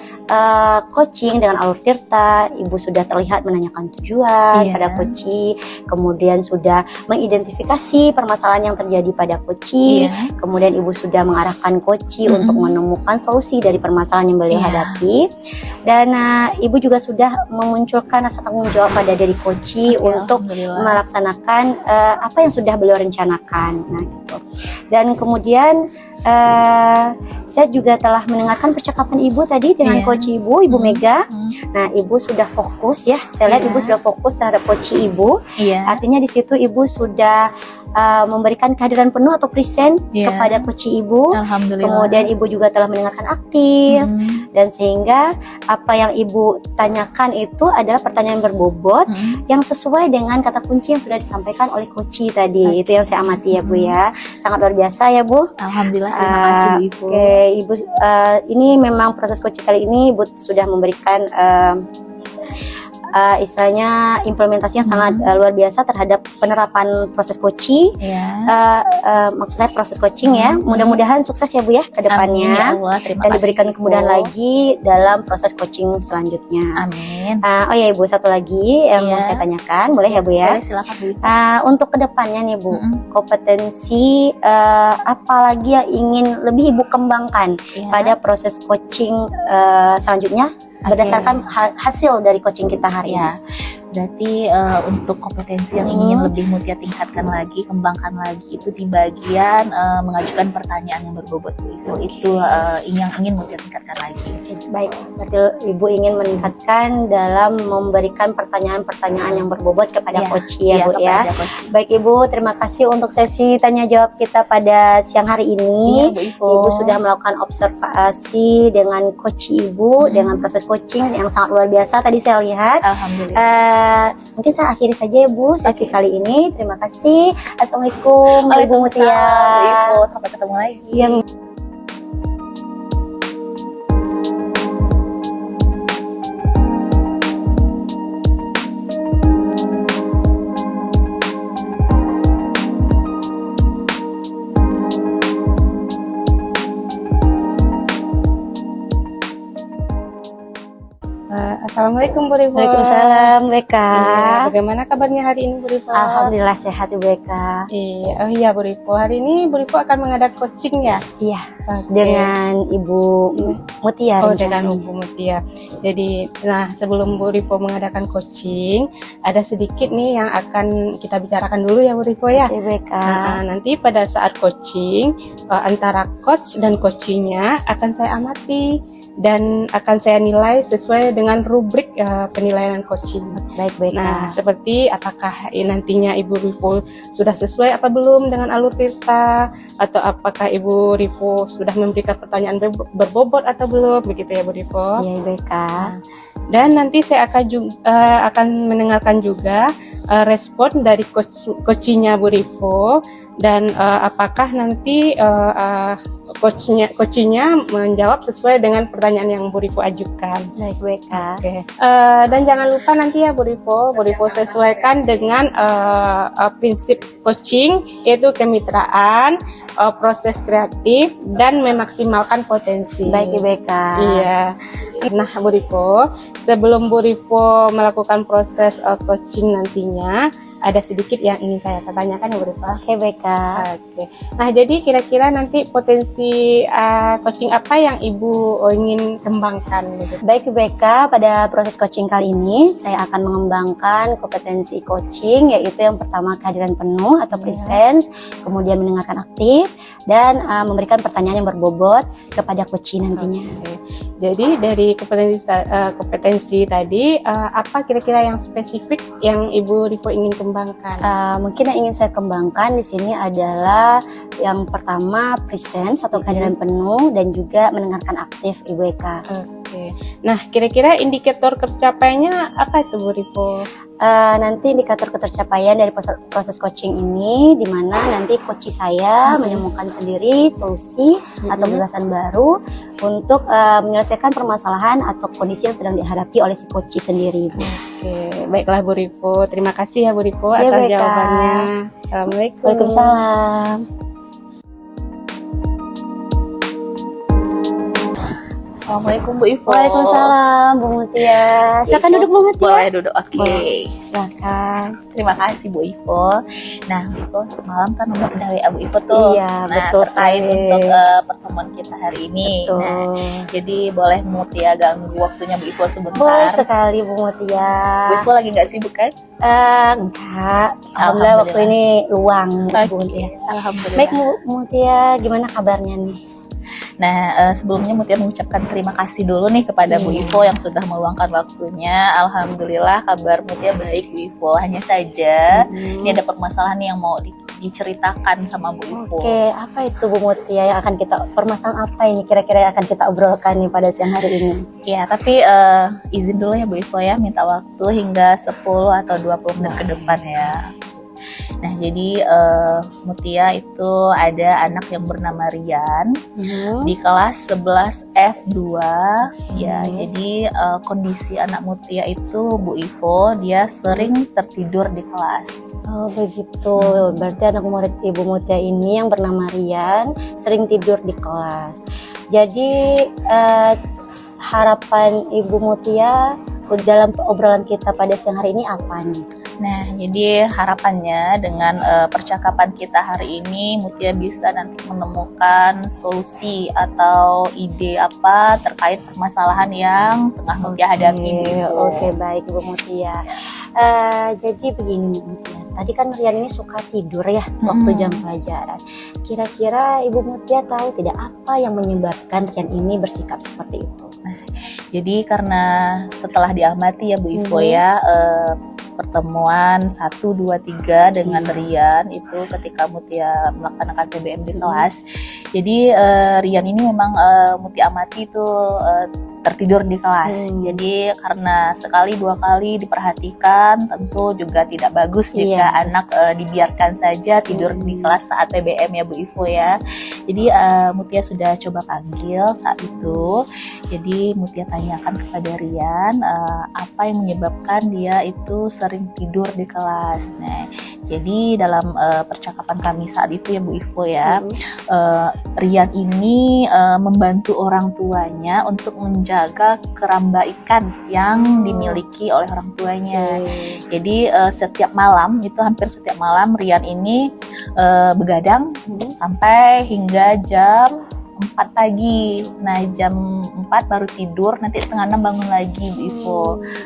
coaching dengan alur tirta. Ibu sudah terlihat menanyakan tujuan pada coach, kemudian sudah mengidentifikasi permasalahan yang terjadi pada coach, kemudian Ibu sudah mengarahkan coach untuk menemukan solusi dari permasalahan yang beliau hadapi, dan Ibu juga sudah memunculkan rasa tanggung jawab pada dari coach untuk melaksanakan apa yang sudah beliau rencanakan. Nah, gitu. Dan kemudian saya juga telah mendengarkan percakapan Ibu tadi dengan coach Ibu Mega. Nah, Ibu sudah fokus ya. Saya lihat Ibu sudah fokus terhadap coach Ibu. Artinya di situ Ibu sudah memberikan kehadiran penuh atau present kepada coach Ibu. Kemudian Ibu juga telah mendengarkan aktif, dan sehingga apa yang Ibu tanyakan itu adalah pertanyaan berbobot yang sesuai dengan kata kunci yang sudah disampaikan oleh coach tadi. Itu yang saya amati ya Bu ya. Sangat luar biasa ya Bu. Alhamdulillah, terima kasih Bu Ibu. Oke, Ibu, ini memang proses coaching kali ini Ibu sudah memberikan istilahnya implementasinya sangat luar biasa terhadap penerapan proses coaching. Maksud saya proses coaching ya. Mudah-mudahan sukses ya Bu ya ke depannya. Amin, ya Allah. Dan diberikan kemudahan lagi dalam proses coaching selanjutnya. Amin. Oh ya Ibu, satu lagi yang mau saya tanyakan, boleh ya Bu ya? Boleh, silakan Bu Ibu. Untuk kedepannya nih Bu, kompetensi apa lagi yang ingin lebih Ibu kembangkan pada proses coaching selanjutnya berdasarkan hasil dari coaching kita hari ini? Berarti untuk kompetensi yang ingin lebih Mutia tingkatkan lagi, kembangkan lagi, itu di bagian mengajukan pertanyaan yang berbobot Bu Ibu. Itu yang ingin Mutia tingkatkan lagi. Baik, berarti Ibu ingin meningkatkan dalam memberikan pertanyaan-pertanyaan yang berbobot kepada coach ya Bu ya. Baik Ibu, terima kasih untuk sesi tanya jawab kita pada siang hari ini. Bu Ibu. Ibu sudah melakukan observasi dengan coach Ibu dengan proses coaching yang sangat luar biasa tadi saya lihat. Alhamdulillah. Mungkin saya akhiri saja ya Bu sesi kali ini. Terima kasih. Assalamualaikum Ibu Mutia. Bu Ibu, sampai ketemu lagi. Assalamualaikum Bu Rivo. Waalaikumsalam Bu Eka. Bagaimana kabarnya hari ini Bu Rivo? Alhamdulillah sehat Ibu Eka. Oh iya Bu Rivo, hari ini Bu Rivo akan mengadakan coaching ya? Iya. Dengan Ibu Mutia. Dengan Ibu Mutia. Jadi, nah sebelum Bu Rivo mengadakan coaching, ada sedikit nih yang akan kita bicarakan dulu ya Bu Rivo ya. Ibu Eka. Nanti pada saat coaching antara coach dan coachingnya akan saya amati dan akan saya nilai sesuai dengan rubrik penilaian coaching. Baik, baik. Nah, seperti apakah nantinya Ibu Rivo sudah sesuai apa belum dengan alur tirta, atau apakah Ibu Rivo sudah memberikan pertanyaan berbobot atau belum, begitu ya Bu Rivo. Iya, baik. Dan nanti saya akan mendengarkan juga respon dari coachingnya Bu Rivo, dan apakah nanti coachingnya menjawab sesuai dengan pertanyaan yang Bu Rivo ajukan. Baik, baik. Oke. Dan jangan lupa nanti ya Bu Rivo sesuaikan dengan prinsip coaching, yaitu kemitraan, proses kreatif, dan memaksimalkan potensi. Baik, baik. Iya. Nah Bu Rivo, sebelum Bu Rivo melakukan proses coaching nantinya, ada sedikit yang ingin saya tanyakan Bu Rifa. Oke, baik Kak. Oke. Nah, jadi kira-kira nanti potensi coaching apa yang Ibu ingin kembangkan gitu? Baik BK, pada proses coaching kali ini saya akan mengembangkan kompetensi coaching, yaitu yang pertama kehadiran penuh atau presence, kemudian mendengarkan aktif, dan memberikan pertanyaan yang berbobot kepada coach nantinya. Oke. Jadi dari kompetensi tadi, apa kira-kira yang spesifik yang Ibu Rivo ingin kembangkan? Mungkin yang ingin saya kembangkan di sini adalah yang pertama presence atau kehadiran penuh, dan juga mendengarkan aktif Ibu Eka. Oke. Nah, kira-kira indikator tercapainya apa itu Bu Rivo? Nanti indikator ketercapaian dari proses coaching ini, di mana nanti coach saya menemukan sendiri solusi atau gagasan baru untuk menyelesaikan permasalahan atau kondisi yang sedang dihadapi oleh si coach sendiri. Oke, baiklah Bu Rivo. Terima kasih ya Bu Rivo Ya, atas baik, Kak. jawabannya. Assalamualaikum. Waalaikumsalam. Assalamualaikum Bu Ivo. Waalaikumsalam Bu Mutia. Silakan duduk Bu Mutia. Boleh duduk, oke. Boleh, silakan. Terima kasih Bu Ivo. Nah, Bu Ivo semalam kan udah WA Bu Ivo tuh. Iya, nah, betul terkait sekali. untuk pertemuan kita hari ini. Betul. Nah, jadi boleh Mutia ganggu waktunya Bu Ivo sebentar. Boleh sekali Bu Mutia. Bu Ivo lagi nggak sibuk kan? Enggak. Alhamdulillah waktu ini luang Bu Mutia. Alhamdulillah. Baik Bu Mutia, gimana kabarnya nih? Nah, sebelumnya Mutia mengucapkan terima kasih dulu nih kepada Bu Ivo yang sudah meluangkan waktunya. Alhamdulillah kabar Mutia baik Bu Ivo. Hanya saja ini ada permasalahan yang mau diceritakan sama Bu Ivo. Oke, apa itu Bu Mutia yang akan kita, permasalahan apa ini kira-kira yang akan kita obrolkan nih pada siang hari ini? Ya, tapi izin dulu ya Bu Ivo ya, minta waktu hingga 10 atau 20 menit ke depan ya. Nah, jadi Mutia itu ada anak yang bernama Rian di kelas 11 F2 ya. Jadi kondisi anak Mutia itu Bu Ivo, dia sering tertidur di kelas. Oh begitu, berarti anak murid Ibu Mutia ini yang bernama Rian sering tidur di kelas. Jadi harapan Ibu Mutia dalam obrolan kita pada siang hari ini apa nih? Nah, jadi harapannya dengan percakapan kita hari ini Mutia bisa nanti menemukan solusi atau ide apa terkait permasalahan yang tengah Mutia hadapi. Oke, baik Ibu Mutia. Jadi begini Bu Mutia, tadi kan Rian ini suka tidur ya waktu jam pelajaran. Kira-kira Ibu Mutia tahu tidak apa yang menyebabkan Rian ini bersikap seperti itu? Jadi karena setelah diamati ya Bu Ivo ya, pertemuan 1, 2, 3 dengan Rian itu ketika Mutia melaksanakan PBM di kelas. Jadi Rian ini memang Mutia amati itu tertidur di kelas. Jadi karena sekali 2 kali diperhatikan, tentu juga tidak bagus jika anak dibiarkan saja tidur di kelas saat PBM ya Bu Ivo ya. Jadi Mutia sudah coba panggil saat itu. Jadi Mutia tanyakan kepada Rian apa yang menyebabkan dia itu sering tidur di kelas. Nah, jadi dalam percakapan kami saat itu ya Bu Ivo ya, Rian ini membantu orang tuanya untuk menjaga kerambaikan yang dimiliki oleh orang tuanya. Jadi setiap malam, itu hampir setiap malam Rian ini begadang sampai hingga jam 4 pagi. Nah, jam 4 baru tidur, nanti setengah 6 bangun lagi Bu Ivo.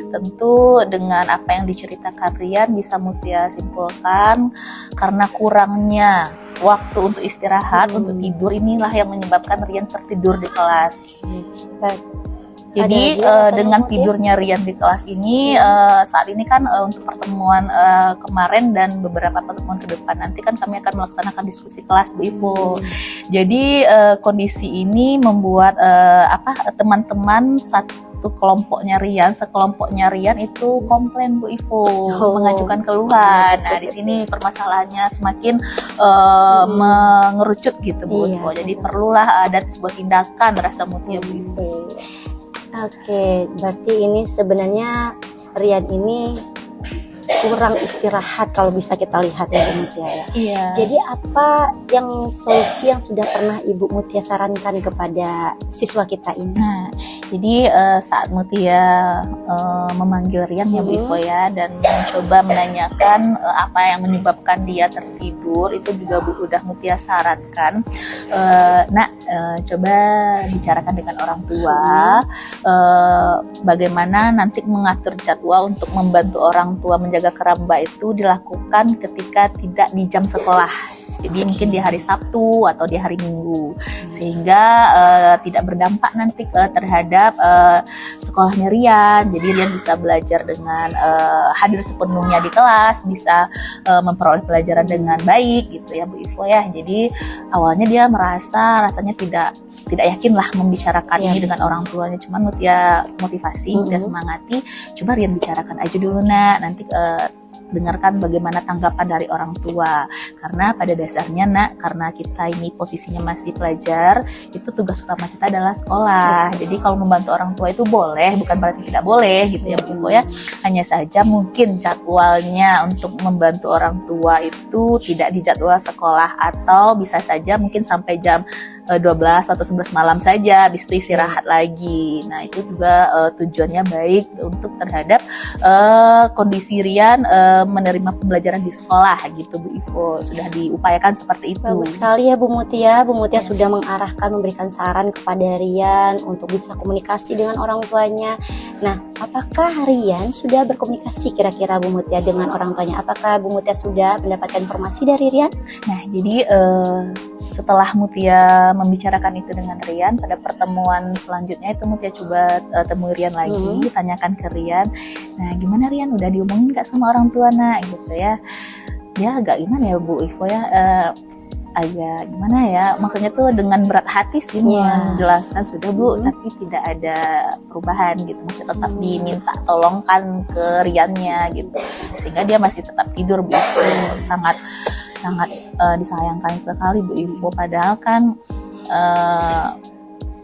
Tentu dengan apa yang diceritakan Rian bisa Mutia simpulkan karena kurangnya waktu untuk istirahat, untuk tidur, inilah yang menyebabkan Rian tertidur di kelas. Jadi dengan tidurnya Rian di kelas ini, saat ini kan untuk pertemuan kemarin dan beberapa pertemuan ke depan nanti kan kami akan melaksanakan diskusi kelas Bu Ivo. Jadi kondisi ini membuat teman-teman satu kelompoknya Rian, sekelompoknya Rian itu komplain Bu Ivo, mengajukan keluhan. Nah, di sini permasalahannya semakin mengerucut gitu Bu Ivo. Jadi perlulah ada sebuah tindakan rasa Mutia Bu Ivo. Oke, berarti ini sebenarnya Rian ini kurang istirahat kalau bisa kita lihat ya Bu Mutia ya. Iya. Jadi apa yang solusi yang sudah pernah Ibu Mutia sarankan kepada siswa kita ini? Nah, jadi saat Mutia memanggil Rian ya Bu Ivo ya, dan mencoba menanyakan apa yang menyebabkan dia tertidur, itu juga Bu udah Mutia sarankan, coba bicarakan dengan orang tua, bagaimana nanti mengatur jadwal untuk membantu orang tua menjaga keramba itu dilakukan ketika tidak di jam sekolah. Jadi mungkin di hari Sabtu atau di hari Minggu, sehingga tidak berdampak nanti terhadap sekolahnya Rian. Jadi Rian bisa belajar dengan hadir sepenuhnya di kelas, bisa memperoleh pelajaran dengan baik gitu ya Bu Ivo ya. Jadi awalnya dia rasanya tidak yakin lah membicarakan ini dengan orang tuanya. Cuman Mutia motivasi, Mutia semangati, coba Rian bicarakan aja dulu nak, nanti dengarkan bagaimana tanggapan dari orang tua, karena pada dasarnya karena kita ini posisinya masih pelajar, itu tugas utama kita adalah sekolah. Jadi kalau membantu orang tua itu boleh, bukan berarti tidak boleh gitu ya Bu Ivo ya. Hanya saja mungkin jadwalnya untuk membantu orang tua itu tidak di jadwal sekolah, atau bisa saja mungkin sampai jam 12 atau 11 malam saja, habis itu istirahat lagi. Nah itu juga tujuannya baik untuk terhadap kondisi Rian menerima pembelajaran di sekolah gitu Bu Ivo. Sudah diupayakan seperti itu. Bagus sekali ya Bu Mutia. Bu Mutia sudah mengarahkan, memberikan saran kepada Rian untuk bisa komunikasi dengan orang tuanya. Nah, apakah Rian sudah berkomunikasi kira-kira Bu Mutia dengan orang tuanya? Apakah Bu Mutia sudah mendapatkan informasi dari Rian? Nah, jadi setelah Mutia membicarakan itu dengan Rian, pada pertemuan selanjutnya itu Mutia coba temui Rian lagi, tanyakan ke Rian, nah gimana Rian, udah diomongin gak sama orang tua nak gitu ya. Dia agak gimana ya Bu Ivo ya, agak gimana ya, maksudnya tuh dengan berat hati sih menjelaskan sudah Bu, tapi tidak ada perubahan gitu, maksudnya tetap diminta tolongkan ke Riannya gitu, sehingga dia masih tetap tidur Bu Ivo. Sangat disayangkan sekali Bu Ivo, padahal kan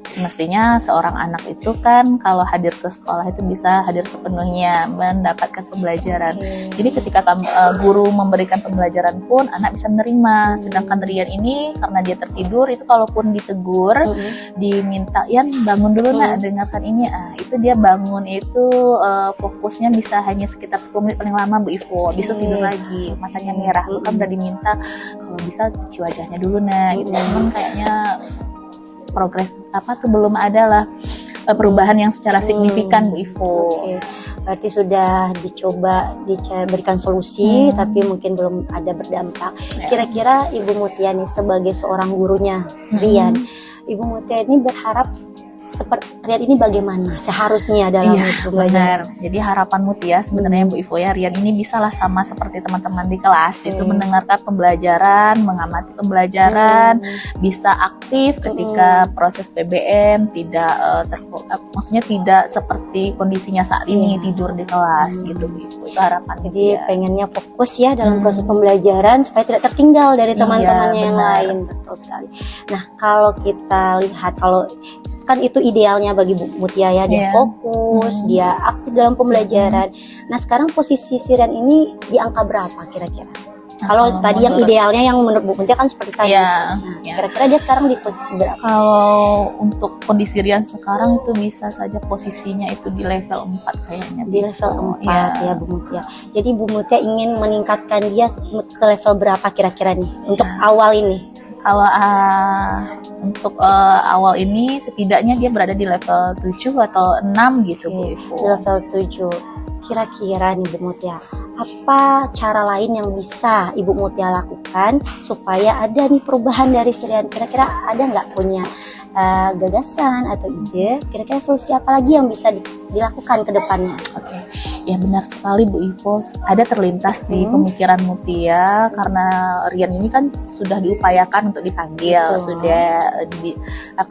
semestinya seorang anak itu kan kalau hadir ke sekolah itu bisa hadir sepenuhnya mendapatkan pembelajaran. Jadi ketika guru memberikan pembelajaran pun anak bisa menerima. Sedangkan Rian ini karena dia tertidur, itu kalaupun ditegur, diminta Yan bangun dulu nak, dengarkan ini, itu dia bangun itu fokusnya bisa hanya sekitar 10 menit paling lama Bu Ivo. Bisa tidur lagi, matanya merah. Lu kan udah diminta kalau bisa cuci wajahnya dulu nak gitu. Cuman kayaknya progres belum ada lah perubahan yang secara signifikan Bu Ivo. Berarti sudah dicoba diberikan solusi, tapi mungkin belum ada berdampak. Kira-kira Ibu Mutia nih sebagai seorang gurunya Rian, Ibu Mutia ini berharap seperti Rian ini bagaimana seharusnya dalam belajar? Jadi harapan Mutia sebenarnya Bu Ivo ya, Rian ini bisalah sama seperti teman-teman di kelas, itu mendengarkan pembelajaran, mengamati pembelajaran, bisa aktif ketika proses PBM, tidak maksudnya tidak seperti kondisinya saat ini tidur di kelas gitu Bu Ivo. Itu harapan. Jadi pengennya fokus ya dalam proses pembelajaran supaya tidak tertinggal dari teman-temannya yang lain. Betul sekali. Nah, kalau kita lihat, kalau kan itu idealnya bagi Bu Mutia ya, dia fokus, dia aktif dalam pembelajaran. Nah, sekarang posisi si Rian ini di angka berapa kira-kira? Kalau tadi yang idealnya yang menurut Bu Mutia kan seperti tadi. Kira-kira dia sekarang di posisi berapa? Kalau untuk kondisi Rian sekarang itu bisa saja posisinya itu di level 4 kayaknya. Di level 4 ya Bu Mutia. Jadi Bu Mutia ingin meningkatkan dia ke level berapa kira-kira nih untuk awal ini? Kalau untuk awal ini setidaknya dia berada di level 7 atau 6 gitu Bu Ivo. Di level 7. Kira-kira nih Bu Mutia, apa cara lain yang bisa Ibu Mutia lakukan supaya ada nih perubahan dari Rian? Kira-kira ada nggak punya gagasan atau ide? Kira-kira solusi apa lagi yang bisa dilakukan ke depannya? Oke, ya benar sekali Bu Ivo. Ada terlintas di pemikiran Mutia, karena Rian ini kan sudah diupayakan untuk dipanggil, sudah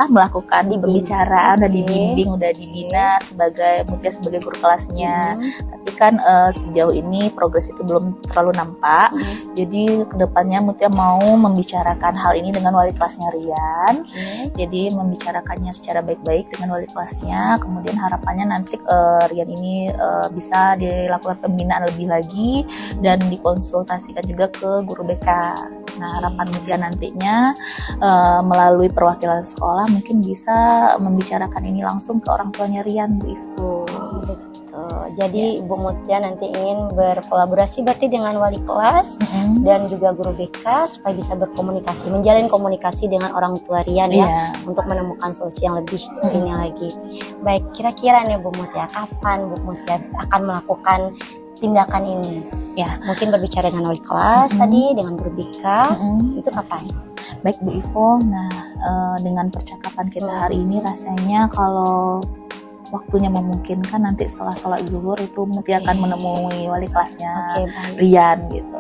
melakukan pembicaraan, udah dibimbing, udah dibina sebagai Mutia sebagai guru kelasnya. Tapi kan sejauh ini progres itu belum terlalu nampak. Jadi kedepannya sebenarnya Mutia mau membicarakan hal ini dengan wali kelasnya Rian. Jadi membicarakannya secara baik-baik dengan wali kelasnya. Kemudian harapannya nanti Rian ini bisa dilakukan pembinaan lebih lagi dan dikonsultasikan juga ke guru BK. Nah, harapan Mutia nantinya melalui perwakilan sekolah mungkin bisa membicarakan ini langsung ke orang tuanya Rian, Bu Ivo. Jadi Ibu Mutia nanti ingin berkolaborasi berarti dengan wali kelas dan juga guru BK supaya bisa berkomunikasi, menjalin komunikasi dengan orang tua Rian ya, untuk menemukan solusi yang lebih ini lagi. Baik, kira-kira nih Bu Mutia, kapan Bu Mutia akan melakukan tindakan ini? Ya, mungkin berbicara dengan wali kelas tadi, dengan guru BK, itu kapan? Baik Bu Ivo, nah dengan percakapan kita hari ini rasanya kalau waktunya memungkinkan nanti setelah sholat zuhur itu Mutia akan menemui wali kelasnya Rian gitu.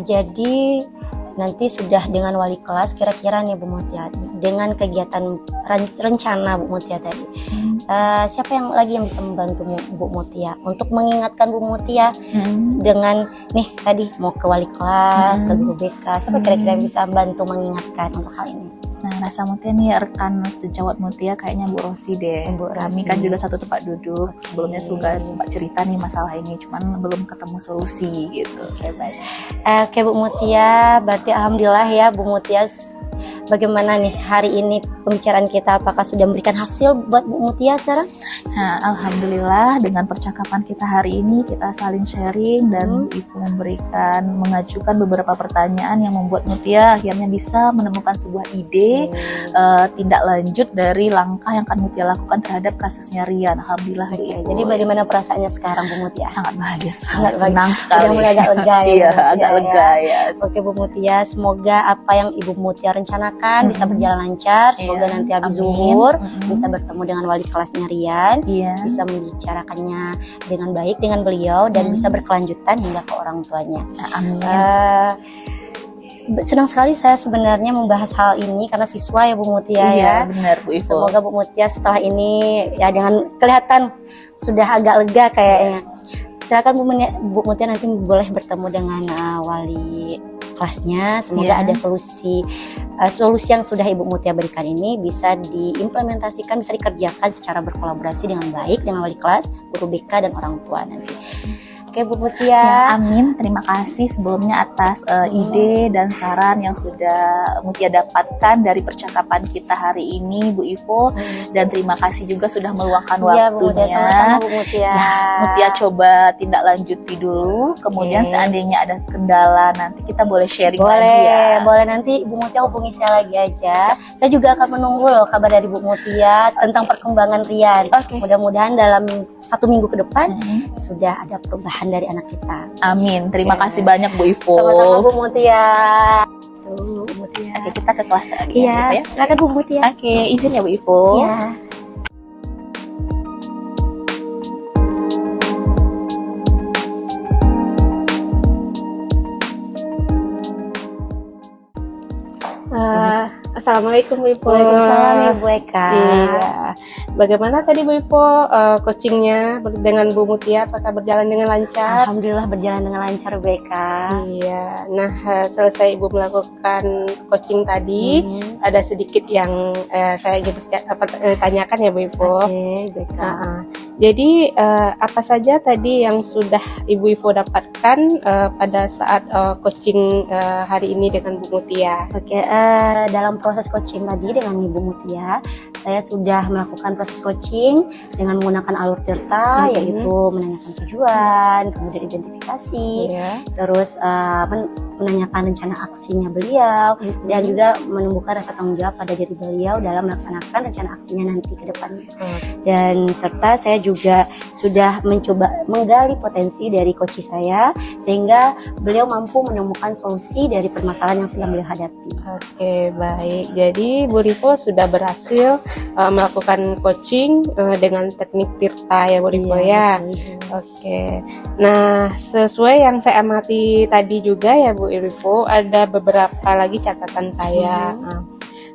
Jadi nanti sudah dengan wali kelas, kira-kira nih Bu Mutia, dengan kegiatan rencana Bu Mutia tadi, siapa yang bisa membantu Bu Mutia untuk mengingatkan Bu Mutia dengan nih tadi mau ke wali kelas, ke guru BK, siapa kira-kira bisa bantu mengingatkan untuk hal ini? Nah, rasa Mutia nih rekan sejawat Mutia kayaknya Bu Rosi deh. Kami kan juga satu tempat duduk. Sebelumnya juga sempat cerita nih masalah ini, cuman belum ketemu solusi gitu. Oke Bu Mutia, berarti alhamdulillah ya Bu Mutia. Bagaimana nih hari ini pembicaraan kita, apakah sudah memberikan hasil buat Bu Mutia sekarang? Nah, alhamdulillah dengan percakapan kita hari ini kita saling sharing dan Ibu mengajukan beberapa pertanyaan yang membuat Mutia akhirnya bisa menemukan sebuah ide tindak lanjut dari langkah yang akan Mutia lakukan terhadap kasusnya Rian. Alhamdulillah. Jadi bagaimana perasaannya sekarang Bu Mutia? Sangat bahagia, sangat senang sekali. Udah mulai agak lega ya. Iya, agak lega ya. Oke Bu Mutia, semoga apa yang Ibu Mutia rencanakan bisa berjalan lancar. Semoga nanti habis zuhur bisa bertemu dengan wali kelasnya Rian, bisa membicarakannya dengan baik dengan beliau dan bisa berkelanjutan hingga ke orang tuanya. Amin. Senang sekali saya sebenarnya membahas hal ini karena siswa ya Bu Mutia ya. Benar Bu Ivo. Semoga Bu Mutia setelah ini ya dengan kelihatan sudah agak lega kayaknya. Silakan Bu Mutia nanti boleh bertemu dengan wali kelasnya. Semoga ada solusi yang sudah Ibu Mutia berikan ini bisa diimplementasikan, bisa dikerjakan secara berkolaborasi dengan baik dengan wali kelas, guru BK dan orang tua nanti. Oke Bu Mutia. Ya, amin. Terima kasih sebelumnya atas ide dan saran yang sudah Mutia dapatkan dari percakapan kita hari ini Bu Ivo. Dan terima kasih juga sudah meluangkan waktunya. Bu Mutia, sama-sama Bu Mutia. Ya, Mutia coba tindak lanjuti dulu. Kemudian seandainya ada kendala nanti kita boleh sharing lagi ya. Boleh nanti Bu Mutia hubungi saya lagi aja. Saya juga akan menunggu loh kabar dari Bu Mutia tentang perkembangan Rian. Mudah-mudahan dalam 1 minggu ke depan sudah ada perubahan dari anak kita. Amin. Terima kasih banyak Bu Ivo. Sama-sama Bu Mutia. Bu Mutia. Oke, kita ke kelas lagi ya. Silakan Bu Mutia. Oke, izin ya Bu Ivo. Iya. Assalamualaikum Bu Ivo. Waalaikumsalam Ibu Eka. Iya. Bagaimana tadi Bu Ivo coachingnya dengan Bu Mutia? Apakah berjalan dengan lancar? Alhamdulillah berjalan dengan lancar Bu Eka. Iya. Nah selesai Ibu melakukan coaching tadi, ada sedikit yang saya ingin tanyakan ya Bu Ivo. Oke, Bu Eka. Jadi apa saja tadi yang sudah Ibu Ivo dapatkan pada saat coaching hari ini dengan Bu Mutia? Oke, dalam proses coaching tadi dengan Ibu Mutia, saya sudah melakukan proses coaching dengan menggunakan alur tirta, yaitu menanyakan tujuan, kemudian identifikasi, terus menanyakan rencana aksinya beliau, dan juga menumbuhkan rasa tanggung jawab pada diri beliau dalam melaksanakan rencana aksinya nanti ke depannya. Dan serta saya juga sudah mencoba menggali potensi dari coach saya, sehingga beliau mampu menemukan solusi dari permasalahan yang sedang beliau hadapi. Oke, baik. Jadi Bu Rivo sudah berhasil melakukan coaching dengan teknik tirta ya Bu Rivo ya. Oke. Nah, sesuai yang saya amati tadi juga ya Bu Rivo, ada beberapa lagi catatan saya.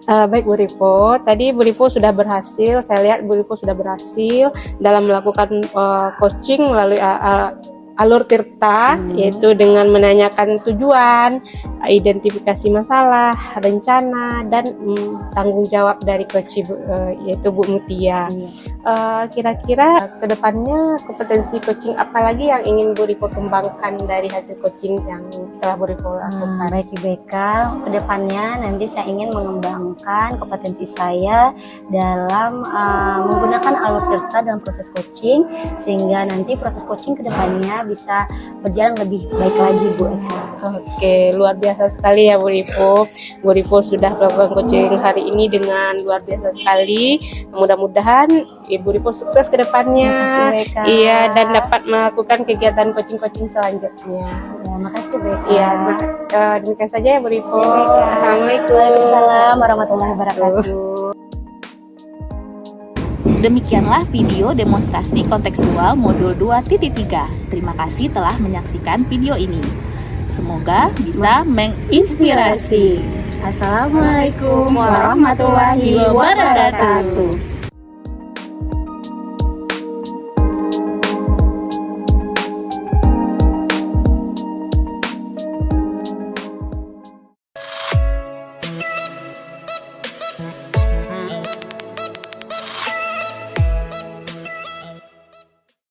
Baik Bu Rivo, tadi Bu Rivo sudah berhasil, saya lihat Bu Rivo sudah berhasil dalam melakukan coaching melalui alur Tirta, yaitu dengan menanyakan tujuan, identifikasi masalah, rencana, dan tanggung jawab dari coach yaitu Bu Mutia. Kira-kira kedepannya kompetensi coaching apa lagi yang ingin Bu Rivo kembangkan dari hasil coaching yang telah Bu Rivo lakukan? Baik IBK, kedepannya nanti saya ingin mengembangkan kompetensi saya dalam menggunakan alur Tirta dalam proses coaching, sehingga nanti proses coaching kedepannya bisa berjalan lebih baik lagi Bu Eka. Oke, luar biasa sekali ya Bu Rivo. Bu Rivo sudah melakukan coaching hari ini dengan luar biasa sekali. Mudah-mudahan Ibu Rivo sukses ke depannya. Terima kasih, Bu Eka. Iya, dan dapat melakukan kegiatan coaching-coaching selanjutnya. Ya, makasih Bu Eka. Iya, demikian saja ya Bu Rivo. Ya, Bu Eka. Assalamualaikum. Waalaikumsalam warahmatullahi wabarakatuh. Demikianlah video demonstrasi kontekstual modul 2.3. Terima kasih telah menyaksikan video ini. Semoga bisa menginspirasi. Assalamualaikum warahmatullahi wabarakatuh.